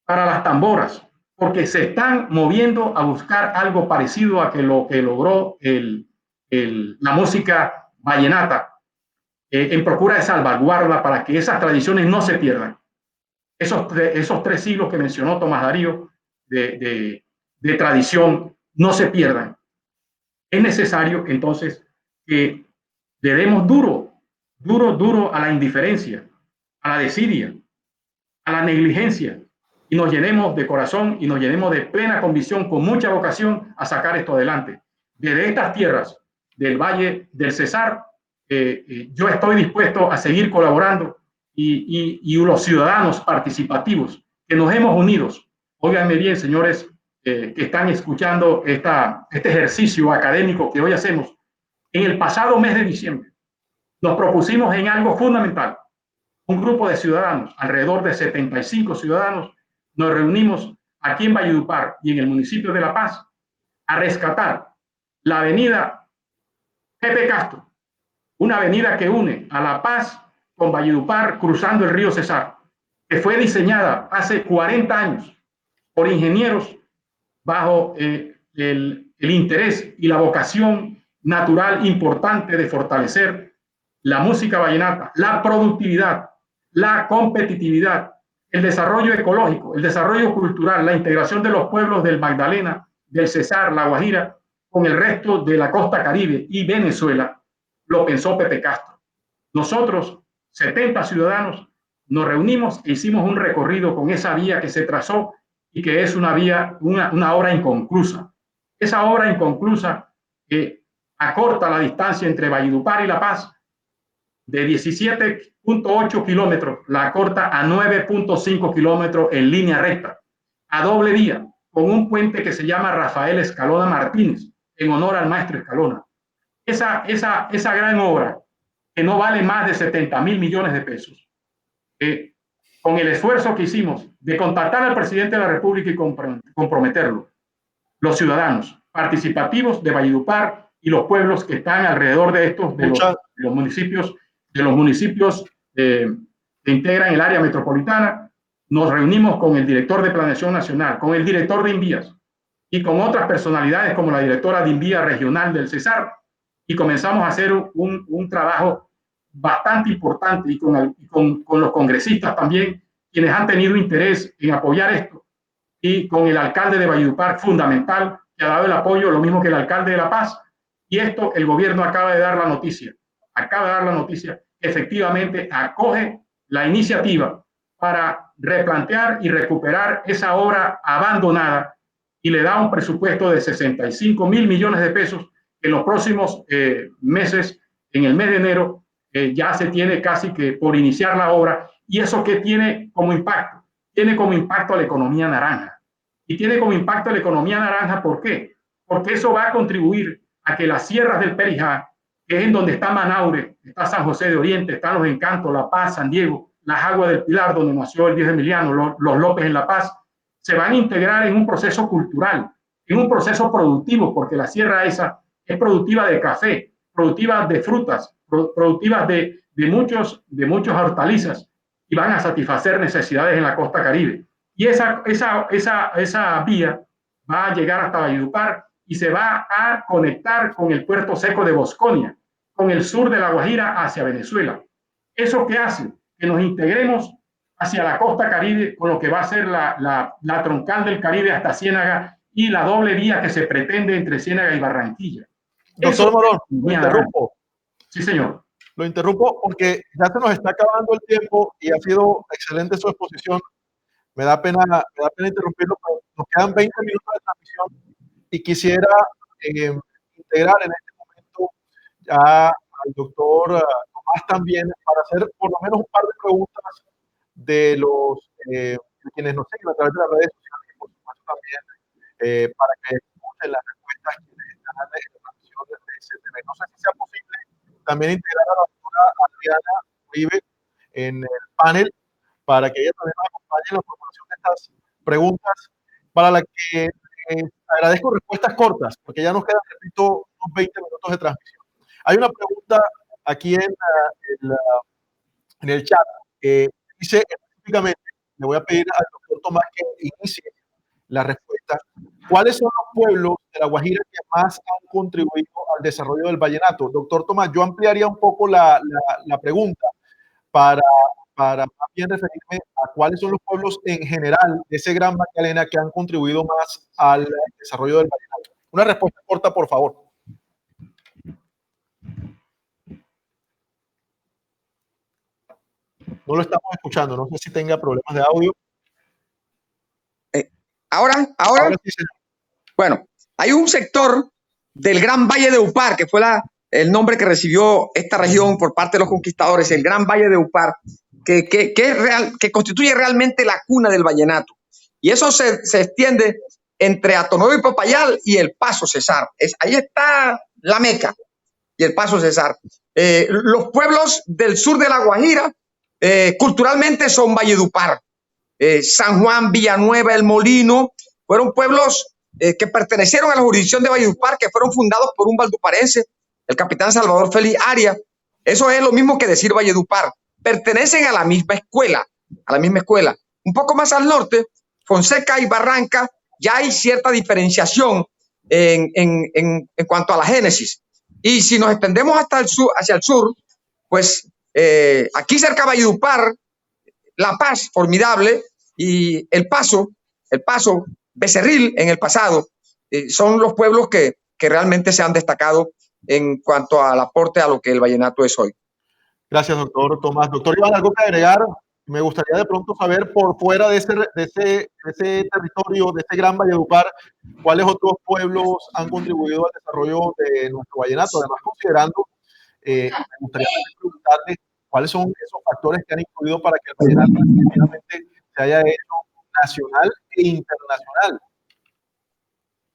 para las tamboras, porque se están moviendo a buscar algo parecido a lo que logró la música vallenata, en procura de salvaguarda para que esas tradiciones no se pierdan. Esos 3 siglos que mencionó Tomás Darío de tradición no se pierdan. Es necesario entonces que le demos duro a la indiferencia, a la desidia, a la negligencia, y nos llenemos de corazón y nos llenemos de plena convicción, con mucha vocación, a sacar esto adelante. Desde estas tierras del Valle del Cesar, yo estoy dispuesto a seguir colaborando, y los ciudadanos participativos que nos hemos unido. Óiganme bien, señores, que están escuchando este ejercicio académico que hoy hacemos. En el pasado mes de diciembre nos propusimos en algo fundamental. Un grupo de ciudadanos, alrededor de 75 ciudadanos, nos reunimos aquí en Valledupar y en el municipio de La Paz a rescatar la avenida Pepe Castro, una avenida que une a La Paz con Valledupar cruzando el río Cesar, que fue diseñada hace 40 años por ingenieros bajo el interés y la vocación natural importante de fortalecer la música vallenata, la productividad, la competitividad, el desarrollo ecológico, el desarrollo cultural, la integración de los pueblos del Magdalena, del Cesar, La Guajira, con el resto de la costa Caribe y Venezuela, lo pensó Pepe Castro. Nosotros, 70 ciudadanos, nos reunimos e hicimos un recorrido con esa vía que se trazó y que es una vía, una obra inconclusa. Esa obra inconclusa que acorta la distancia entre Valledupar y La Paz de 17.8 kilómetros, la acorta a 9.5 kilómetros en línea recta, a doble vía, con un puente que se llama Rafael Escalona Martínez, en honor al maestro Escalona. Esa gran obra, que no vale más de 70.000 millones de pesos, con el esfuerzo que hicimos de contactar al presidente de la República y comprometerlo, los ciudadanos participativos de Valledupar y los pueblos que están alrededor de estos, de los municipios que integran el área metropolitana, nos reunimos con el director de Planeación Nacional, con el director de Invías y con otras personalidades como la directora de Invías Regional del Cesar, y comenzamos a hacer un trabajo bastante importante y con los congresistas también, quienes han tenido interés en apoyar esto, y con el alcalde de Valledupar, fundamental, que ha dado el apoyo, lo mismo que el alcalde de La Paz, y esto el gobierno acaba de dar la noticia, que efectivamente acoge la iniciativa para replantear y recuperar esa obra abandonada y le da un presupuesto de 65.000 millones de pesos que en los próximos meses, en el mes de enero, ya se tiene casi que por iniciar la obra. ¿Y eso qué tiene como impacto? Tiene como impacto a la economía naranja. Y tiene como impacto a la economía naranja, ¿por qué? Porque eso va a contribuir a que las sierras del Perijá, que es en donde está Manaure, está San José de Oriente, están Los Encantos, La Paz, San Diego, las Aguas del Pilar, donde nació el Viejo Emiliano, los López en La Paz, se van a integrar en un proceso cultural, en un proceso productivo, porque la sierra esa es productiva de café, productiva de frutas, productiva de muchos hortalizas, y van a satisfacer necesidades en la costa Caribe. Y esa vía va a llegar hasta Valledupar y se va a conectar con el puerto seco de Bosconia, con el sur de La Guajira hacia Venezuela. ¿Eso qué hace? Que nos integremos hacia la costa Caribe con lo que va a ser la troncal del Caribe hasta Ciénaga y la doble vía que se pretende entre Ciénaga y Barranquilla. Doctor Morón, lo interrumpo. Sí, señor. Lo interrumpo porque ya se nos está acabando el tiempo y ha sido excelente su exposición. Me da pena interrumpirlo, pero nos quedan 20 minutos de transmisión y quisiera integrar en este momento ya al doctor Tomás también para hacer por lo menos un par de preguntas de quienes nos siguen a través de las redes sociales y por supuesto también para que escuchen las respuestas quienes están en la transmisión de CTV. No sé si sea posible también integrar a la doctora Adriana Uribe en el panel para que ella también nos acompañe en la formulación de estas preguntas, para la que agradezco respuestas cortas, porque ya nos quedan, repito, unos 20 minutos de transmisión. Hay una pregunta aquí en el chat que dice específicamente, le voy a pedir al doctor Tomás que inicie la respuesta. ¿Cuáles son los pueblos de La Guajira que más han contribuido al desarrollo del vallenato? Doctor Tomás, yo ampliaría un poco la pregunta para más bien referirme a cuáles son los pueblos en general de ese gran Magdalena que han contribuido más al desarrollo del vallenato. Una respuesta corta, por favor. No lo estamos escuchando, no sé si tenga problemas de audio. Ahora sí, señor. Bueno, hay un sector del Gran Valle de Upar, que fue el nombre que recibió esta región por parte de los conquistadores, el Gran Valle de Upar, que constituye realmente la cuna del vallenato. Y eso se extiende entre Atonuevo y Popayán y el Paso Cesar. Ahí está la Meca y el Paso Cesar. Los pueblos del sur de La Guajira culturalmente son Valledupar, San Juan, Villanueva, El Molino, fueron pueblos que pertenecieron a la jurisdicción de Valledupar, que fueron fundados por un valduparense, el capitán Salvador Félix Arias. Eso es lo mismo que decir Valledupar. Pertenecen a la misma escuela, a la misma escuela. Un poco más al norte, Fonseca y Barranca, ya hay cierta diferenciación en cuanto a la génesis. Y si nos extendemos hasta el sur, hacia el sur, pues aquí cerca de Valledupar, La Paz, formidable, y El Paso, Becerril en el pasado, son los pueblos que realmente se han destacado en cuanto al aporte a lo que el vallenato es hoy. Gracias, doctor Tomás. Doctor Iván, ¿algo que agregar? Me gustaría de pronto saber, por fuera de ese territorio, de ese gran Valledupar, cuáles otros pueblos han contribuido al desarrollo de nuestro vallenato. Además, considerando, me gustaría preguntarle cuáles son esos factores que han influido para que el vallenato definitivamente se haya hecho nacional e internacional.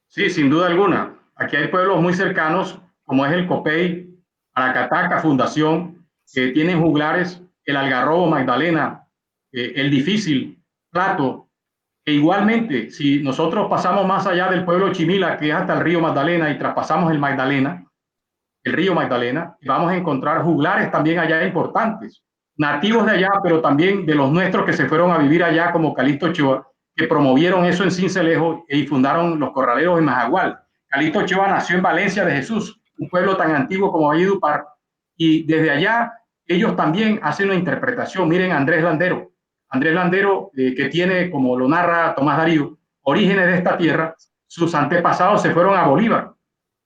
Sí, sin duda alguna. Aquí hay pueblos muy cercanos, como es el Copey, Aracataca, Fundación, que tienen juglares, el Algarrobo, Magdalena, el Difícil, Plato. E igualmente, si nosotros pasamos más allá del pueblo Chimila, que es hasta el río Magdalena, y traspasamos el río Magdalena, vamos a encontrar juglares también allá importantes, nativos de allá, pero también de los nuestros que se fueron a vivir allá, como Calixto Ochoa, que promovieron eso en Sincelejo y fundaron los corraleros en Majagual. Calixto Ochoa nació en Valencia de Jesús, un pueblo tan antiguo como Valledupar, y desde allá ellos también hacen una interpretación. Miren, Andrés Landero, que tiene, como lo narra Tomás Darío, orígenes de esta tierra. Sus antepasados se fueron a Bolívar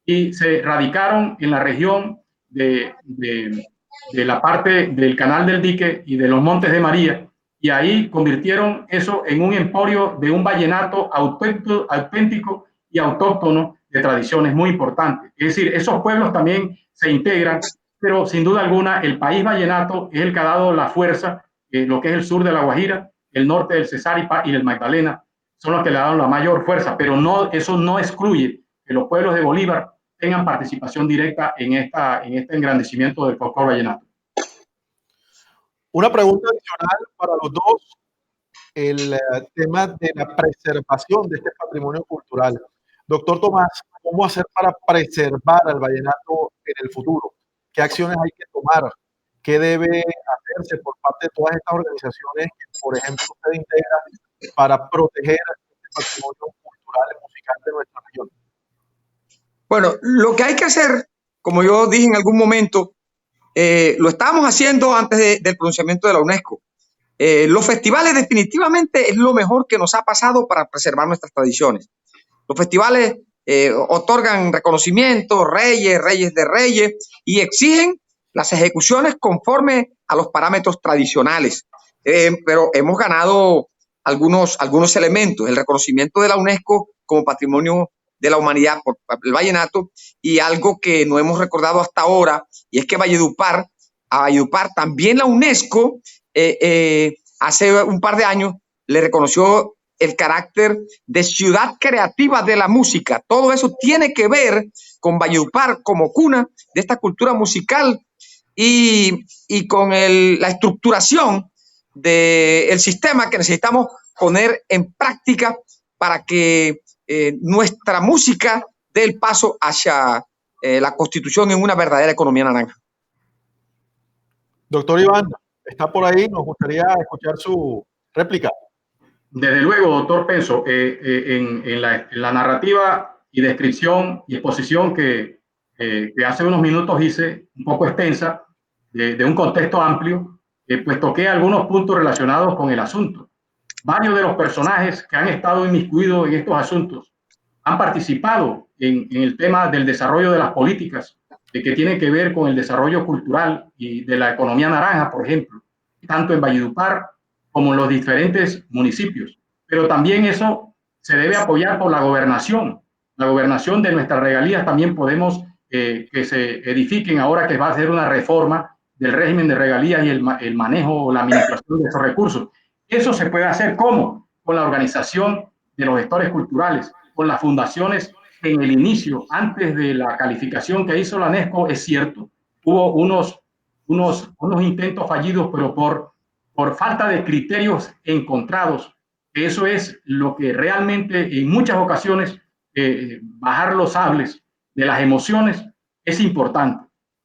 y se radicaron en la región de la parte del Canal del Dique y de los Montes de María, y ahí convirtieron eso en un emporio de un vallenato auténtico y autóctono de tradiciones muy importantes. Es decir, esos pueblos también se integran, pero sin duda alguna el país vallenato es el que ha dado la fuerza, lo que es el sur de La Guajira, el norte del Cesar y el Magdalena, son los que le dan la mayor fuerza, pero no, eso no excluye que los pueblos de Bolívar tengan participación directa en este engrandecimiento del folclore vallenato. Una pregunta adicional para los dos, el tema de la preservación de este patrimonio cultural. Doctor Tomás, ¿cómo hacer para preservar al vallenato en el futuro? ¿Qué acciones hay que tomar? ¿Qué debe hacerse por parte de todas estas organizaciones que, por ejemplo, usted integra para proteger este patrimonio cultural y musical de nuestra región? Bueno, lo que hay que hacer, como yo dije en algún momento, lo estábamos haciendo antes del pronunciamiento de la UNESCO. Los festivales definitivamente es lo mejor que nos ha pasado para preservar nuestras tradiciones. Los festivales otorgan reconocimiento, reyes de reyes, y exigen las ejecuciones conforme a los parámetros tradicionales. Pero hemos ganado algunos elementos, el reconocimiento de la UNESCO como patrimonio de la humanidad por el vallenato, y algo que no hemos recordado hasta ahora, y es que a Valledupar también la UNESCO hace un par de años le reconoció el carácter de ciudad creativa de la música. Todo eso tiene que ver con Valledupar como cuna de esta cultura musical y con la estructuración del sistema que necesitamos poner en práctica para que nuestra música dé el paso hacia la constitución en una verdadera economía naranja. Doctor Iván, está por ahí, nos gustaría escuchar su réplica. Desde luego, doctor Penso, en la narrativa y descripción y exposición que hace unos minutos hice, un poco extensa, de un contexto amplio, pues toqué algunos puntos relacionados con el asunto. Varios de los personajes que han estado inmiscuidos en estos asuntos han participado en el tema del desarrollo de las políticas que tienen que ver con el desarrollo cultural y de la economía naranja, por ejemplo, tanto en Valledupar como en los diferentes municipios. Pero también eso se debe apoyar por la gobernación. La gobernación de nuestras regalías también podemos que se edifiquen ahora que va a hacer una reforma del régimen de regalías y el manejo o la administración de esos recursos. Eso se puede hacer ¿cómo? Con la organización de los gestores culturales, con las fundaciones. En el inicio, antes de la calificación que hizo la UNESCO, es cierto, hubo unos intentos fallidos, pero por falta de criterios encontrados. Eso es lo que realmente en muchas ocasiones bajar los sables de las emociones es importante.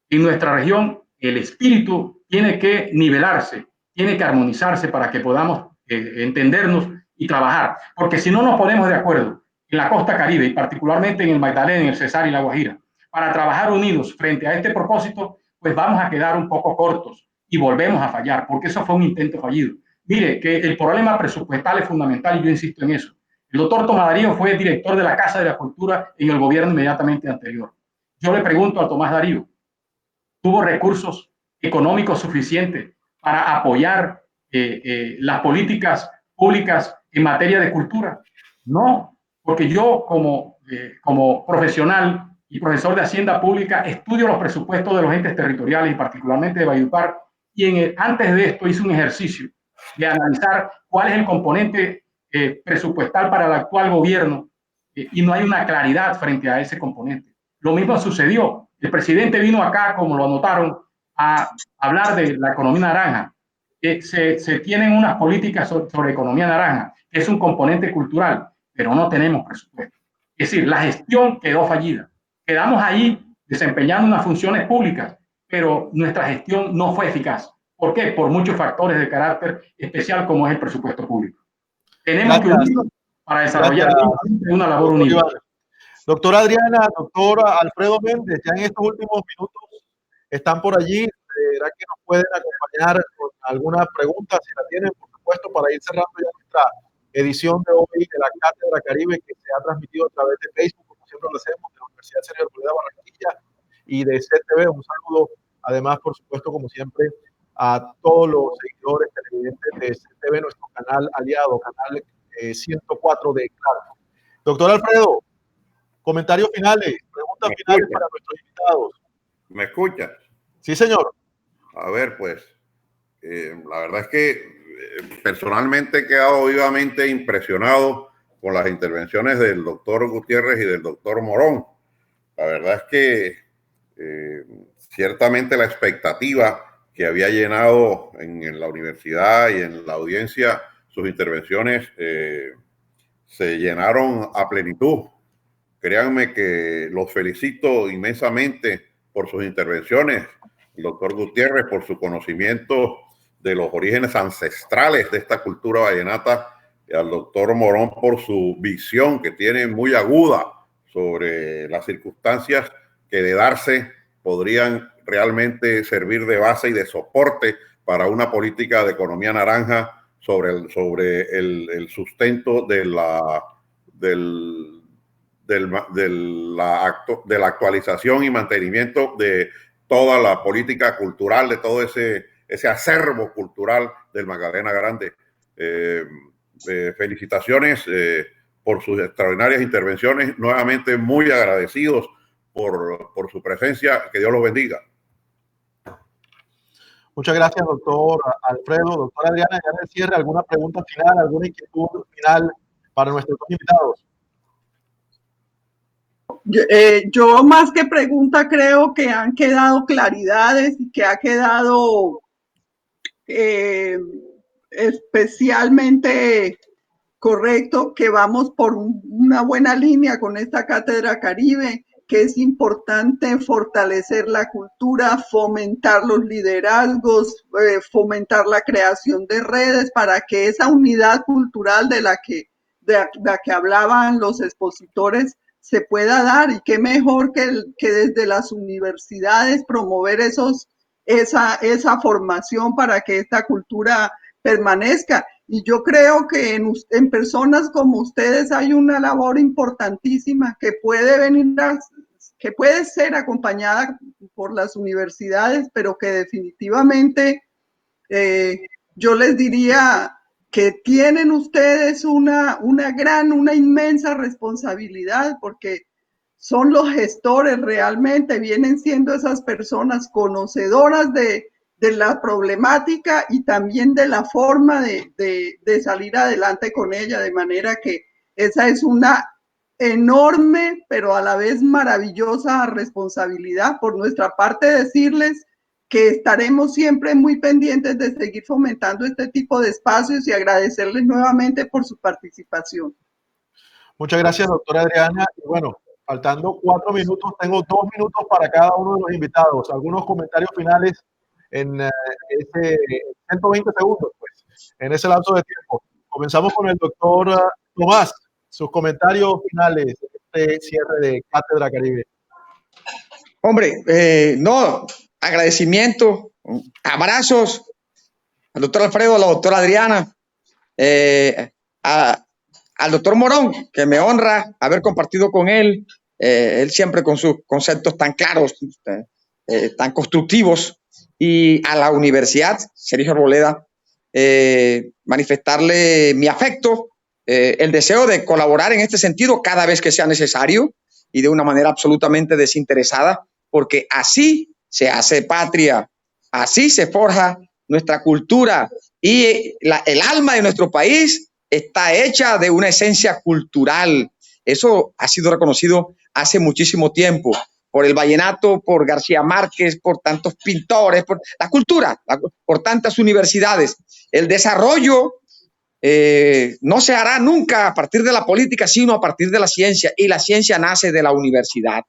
En nuestra región, el espíritu tiene que nivelarse, tiene que armonizarse para que podamos entendernos y trabajar. Porque si no nos ponemos de acuerdo en la costa Caribe y particularmente en el Magdalena, en el Cesar y la Guajira, para trabajar unidos frente a este propósito, pues vamos a quedar un poco cortos y volvemos a fallar, porque eso fue un intento fallido. Mire, que el problema presupuestal es fundamental y yo insisto en eso. El doctor Tomás Darío fue director de la Casa de la Cultura en el gobierno inmediatamente anterior. Yo le pregunto a Tomás Darío, ¿tuvo recursos económicos suficientes para apoyar las políticas públicas en materia de cultura? No, porque yo como profesional y profesor de Hacienda Pública estudio los presupuestos de los entes territoriales y particularmente de Valledupar, y antes de esto hice un ejercicio de analizar cuál es el componente presupuestal para el actual gobierno y no hay una claridad frente a ese componente. Lo mismo sucedió. El presidente vino acá, como lo anotaron, a hablar de la economía naranja. Se tienen unas políticas sobre economía naranja, que es un componente cultural, pero no tenemos presupuesto. Es decir, la gestión quedó fallida. Quedamos ahí desempeñando unas funciones públicas, pero nuestra gestión no fue eficaz. ¿Por qué? Por muchos factores de carácter especial como es el presupuesto público. Tenemos que unirnos para desarrollar una labor unida. Doctora Adriana, doctor Alfredo Méndez, ya en estos últimos minutos están por allí. ¿Será que nos pueden acompañar con alguna pregunta, si la tienen, por supuesto, para ir cerrando ya nuestra edición de hoy de la Cátedra Caribe, que se ha transmitido a través de Facebook, como siempre lo hacemos, de la Universidad Sergio Arboleda Barranquilla y de CTV? Un saludo, además, por supuesto, como siempre, a todos los seguidores televidentes de CTV, nuestro canal aliado, canal 104 de Claro. Doctor Alfredo, comentarios finales, preguntas finales para nuestros invitados. ¿Me escuchas? Sí, señor. A ver, pues, la verdad es que personalmente he quedado vivamente impresionado con las intervenciones del doctor Gutiérrez y del doctor Morón. La verdad es que ciertamente la expectativa que había llenado en la universidad y en la audiencia, sus intervenciones se llenaron a plenitud. Créanme que los felicito inmensamente por sus intervenciones. El doctor Gutiérrez por su conocimiento de los orígenes ancestrales de esta cultura vallenata, y al doctor Morón por su visión que tiene muy aguda sobre las circunstancias que de darse podrían realmente servir de base y de soporte para una política de economía naranja sobre el sustento de la actualización y mantenimiento de toda la política cultural, de todo ese acervo cultural del Magdalena Grande. Felicitaciones por sus extraordinarias intervenciones, nuevamente muy agradecidos por su presencia, que Dios los bendiga. Muchas gracias, doctor Alfredo. Doctora Adriana, ya en el cierre, ¿alguna pregunta final, alguna inquietud final para nuestros dos invitados? Yo más que pregunta creo que han quedado claridades y que ha quedado especialmente correcto que vamos por una buena línea con esta Cátedra Caribe, que es importante fortalecer la cultura, fomentar los liderazgos, fomentar la creación de redes para que esa unidad cultural de la que hablaban los expositores se pueda dar, y qué mejor que desde las universidades promover esa formación para que esta cultura permanezca. Y yo creo que en personas como ustedes hay una labor importantísima que puede ser acompañada por las universidades, pero que definitivamente yo les diría que tienen ustedes una inmensa responsabilidad, porque son los gestores realmente, vienen siendo esas personas conocedoras de la problemática y también de la forma de salir adelante con ella, de manera que esa es una enorme, pero a la vez maravillosa responsabilidad. Por nuestra parte, decirles que estaremos siempre muy pendientes de seguir fomentando este tipo de espacios y agradecerles nuevamente por su participación. Muchas gracias, doctora Adriana. Y bueno, faltando 4 minutos, tengo 2 minutos para cada uno de los invitados. Algunos comentarios finales en ese 120 segundos, pues, en ese lapso de tiempo. Comenzamos con el doctor Tomás. Sus comentarios finales de este cierre de Cátedra Caribe. Hombre, no, agradecimiento, abrazos al doctor Alfredo, a la doctora Adriana, al doctor Morón, que me honra haber compartido con él, él siempre con sus conceptos tan claros, tan constructivos, y a la Universidad Sergio Arboleda, manifestarle mi afecto, el deseo de colaborar en este sentido cada vez que sea necesario y de una manera absolutamente desinteresada, porque así se hace patria, así se forja nuestra cultura y el alma de nuestro país está hecha de una esencia cultural. Eso ha sido reconocido hace muchísimo tiempo por el vallenato, por García Márquez, por tantos pintores, por la cultura, por tantas universidades. El desarrollo no se hará nunca a partir de la política, sino a partir de la ciencia, y la ciencia nace de la universidad.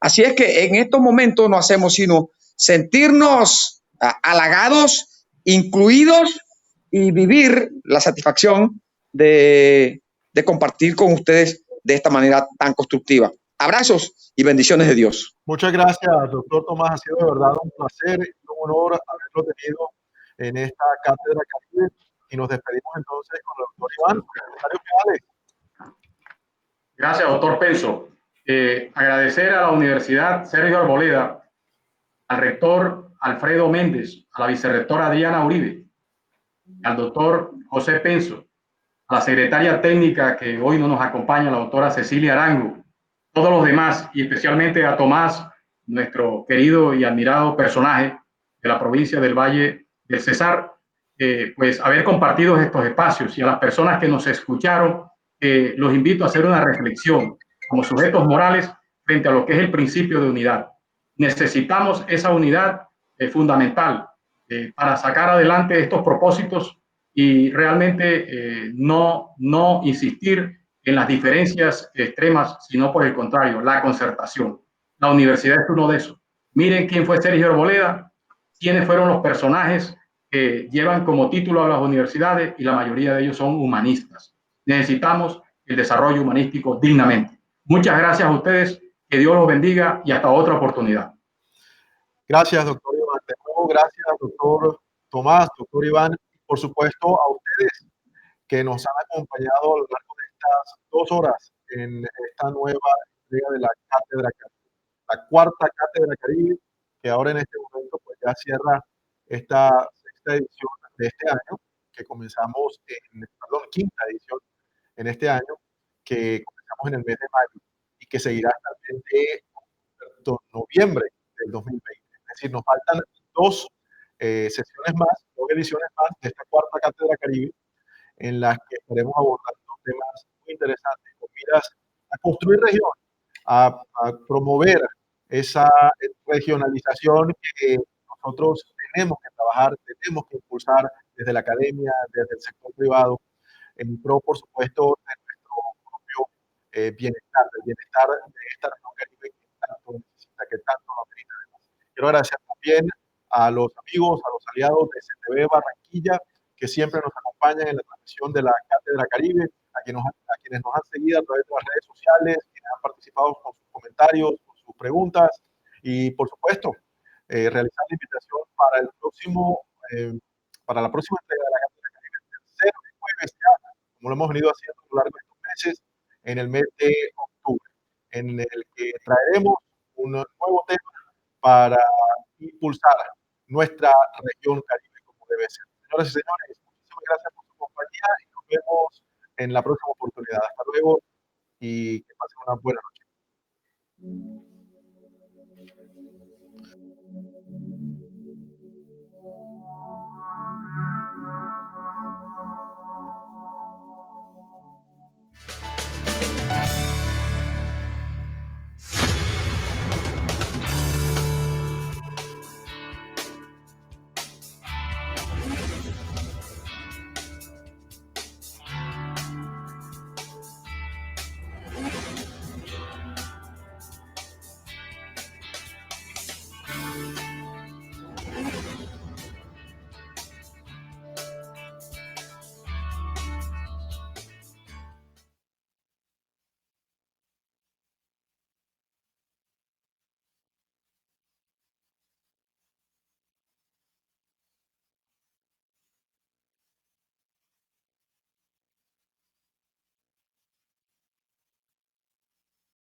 Así es que en estos momentos no hacemos sino sentirnos halagados, incluidos, y vivir la satisfacción de compartir con ustedes de esta manera tan constructiva. Abrazos y bendiciones de Dios. Muchas gracias, doctor Tomás. Ha sido de verdad un placer y un honor haberlo tenido en esta Cátedra Caribe. Y nos despedimos entonces con el doctor Iván. Comentarios finales. Gracias, doctor Penso. Agradecer a la Universidad Sergio Arboleda, al rector Alfredo Méndez, a la vicerrectora Adriana Uribe, al doctor José Penso, a la secretaria técnica que hoy no nos acompaña, la doctora Cecilia Arango, todos los demás, y especialmente a Tomás, nuestro querido y admirado personaje de la provincia del Valle del Cesar, pues haber compartido estos espacios, y a las personas que nos escucharon, los invito a hacer una reflexión como sujetos morales frente a lo que es el principio de unidad. Necesitamos esa unidad fundamental para sacar adelante estos propósitos y realmente no insistir en las diferencias extremas, sino por el contrario, la concertación. La universidad es uno de esos. Miren quién fue Sergio Arboleda, quiénes fueron los personajes que llevan como título a las universidades, y la mayoría de ellos son humanistas. Necesitamos el desarrollo humanístico dignamente. Muchas gracias a ustedes, que Dios los bendiga y hasta otra oportunidad. Gracias, doctor Iván. De nuevo, gracias, doctor Tomás, doctor Iván, y por supuesto a ustedes que nos han acompañado a lo largo de estas 2 horas en esta nueva entrega de la Cátedra Caribe, la cuarta Cátedra Caribe, que ahora en este momento pues ya cierra esta sexta edición de este año, que comenzamos quinta edición en este año, que comenzamos en el mes de mayo y que seguirá hasta el mes de noviembre del 2020. Es decir, nos faltan 2 sesiones más, 2 ediciones más de esta cuarta Cátedra Caribe, en las que estaremos abordando temas muy interesantes, con miras a construir región, a promover esa regionalización que nosotros tenemos que trabajar, tenemos que impulsar desde la academia, desde el sector privado, en pro, por supuesto, de nuestro propio bienestar, del bienestar de esta región caribe que tanto necesita, que tanto nos necesita. Quiero agradecer también a los amigos, a los aliados de CTV Barranquilla, que siempre nos acompañan en la transmisión de la Cátedra Caribe, a quienes nos han seguido a través de las redes sociales, quienes han participado con sus comentarios, con sus preguntas, y por supuesto, realizar la invitación para para la próxima entrega de la Cátedra Caribe, el tercer jueves ya, como lo hemos venido haciendo a lo largo de estos meses, en el mes de octubre, en el que traeremos un nuevo tema para impulsar nuestra región Caribe como debe ser. Señoras y señores, muchísimas gracias por su compañía y nos vemos en la próxima oportunidad. Hasta luego y que pasen una buena noche.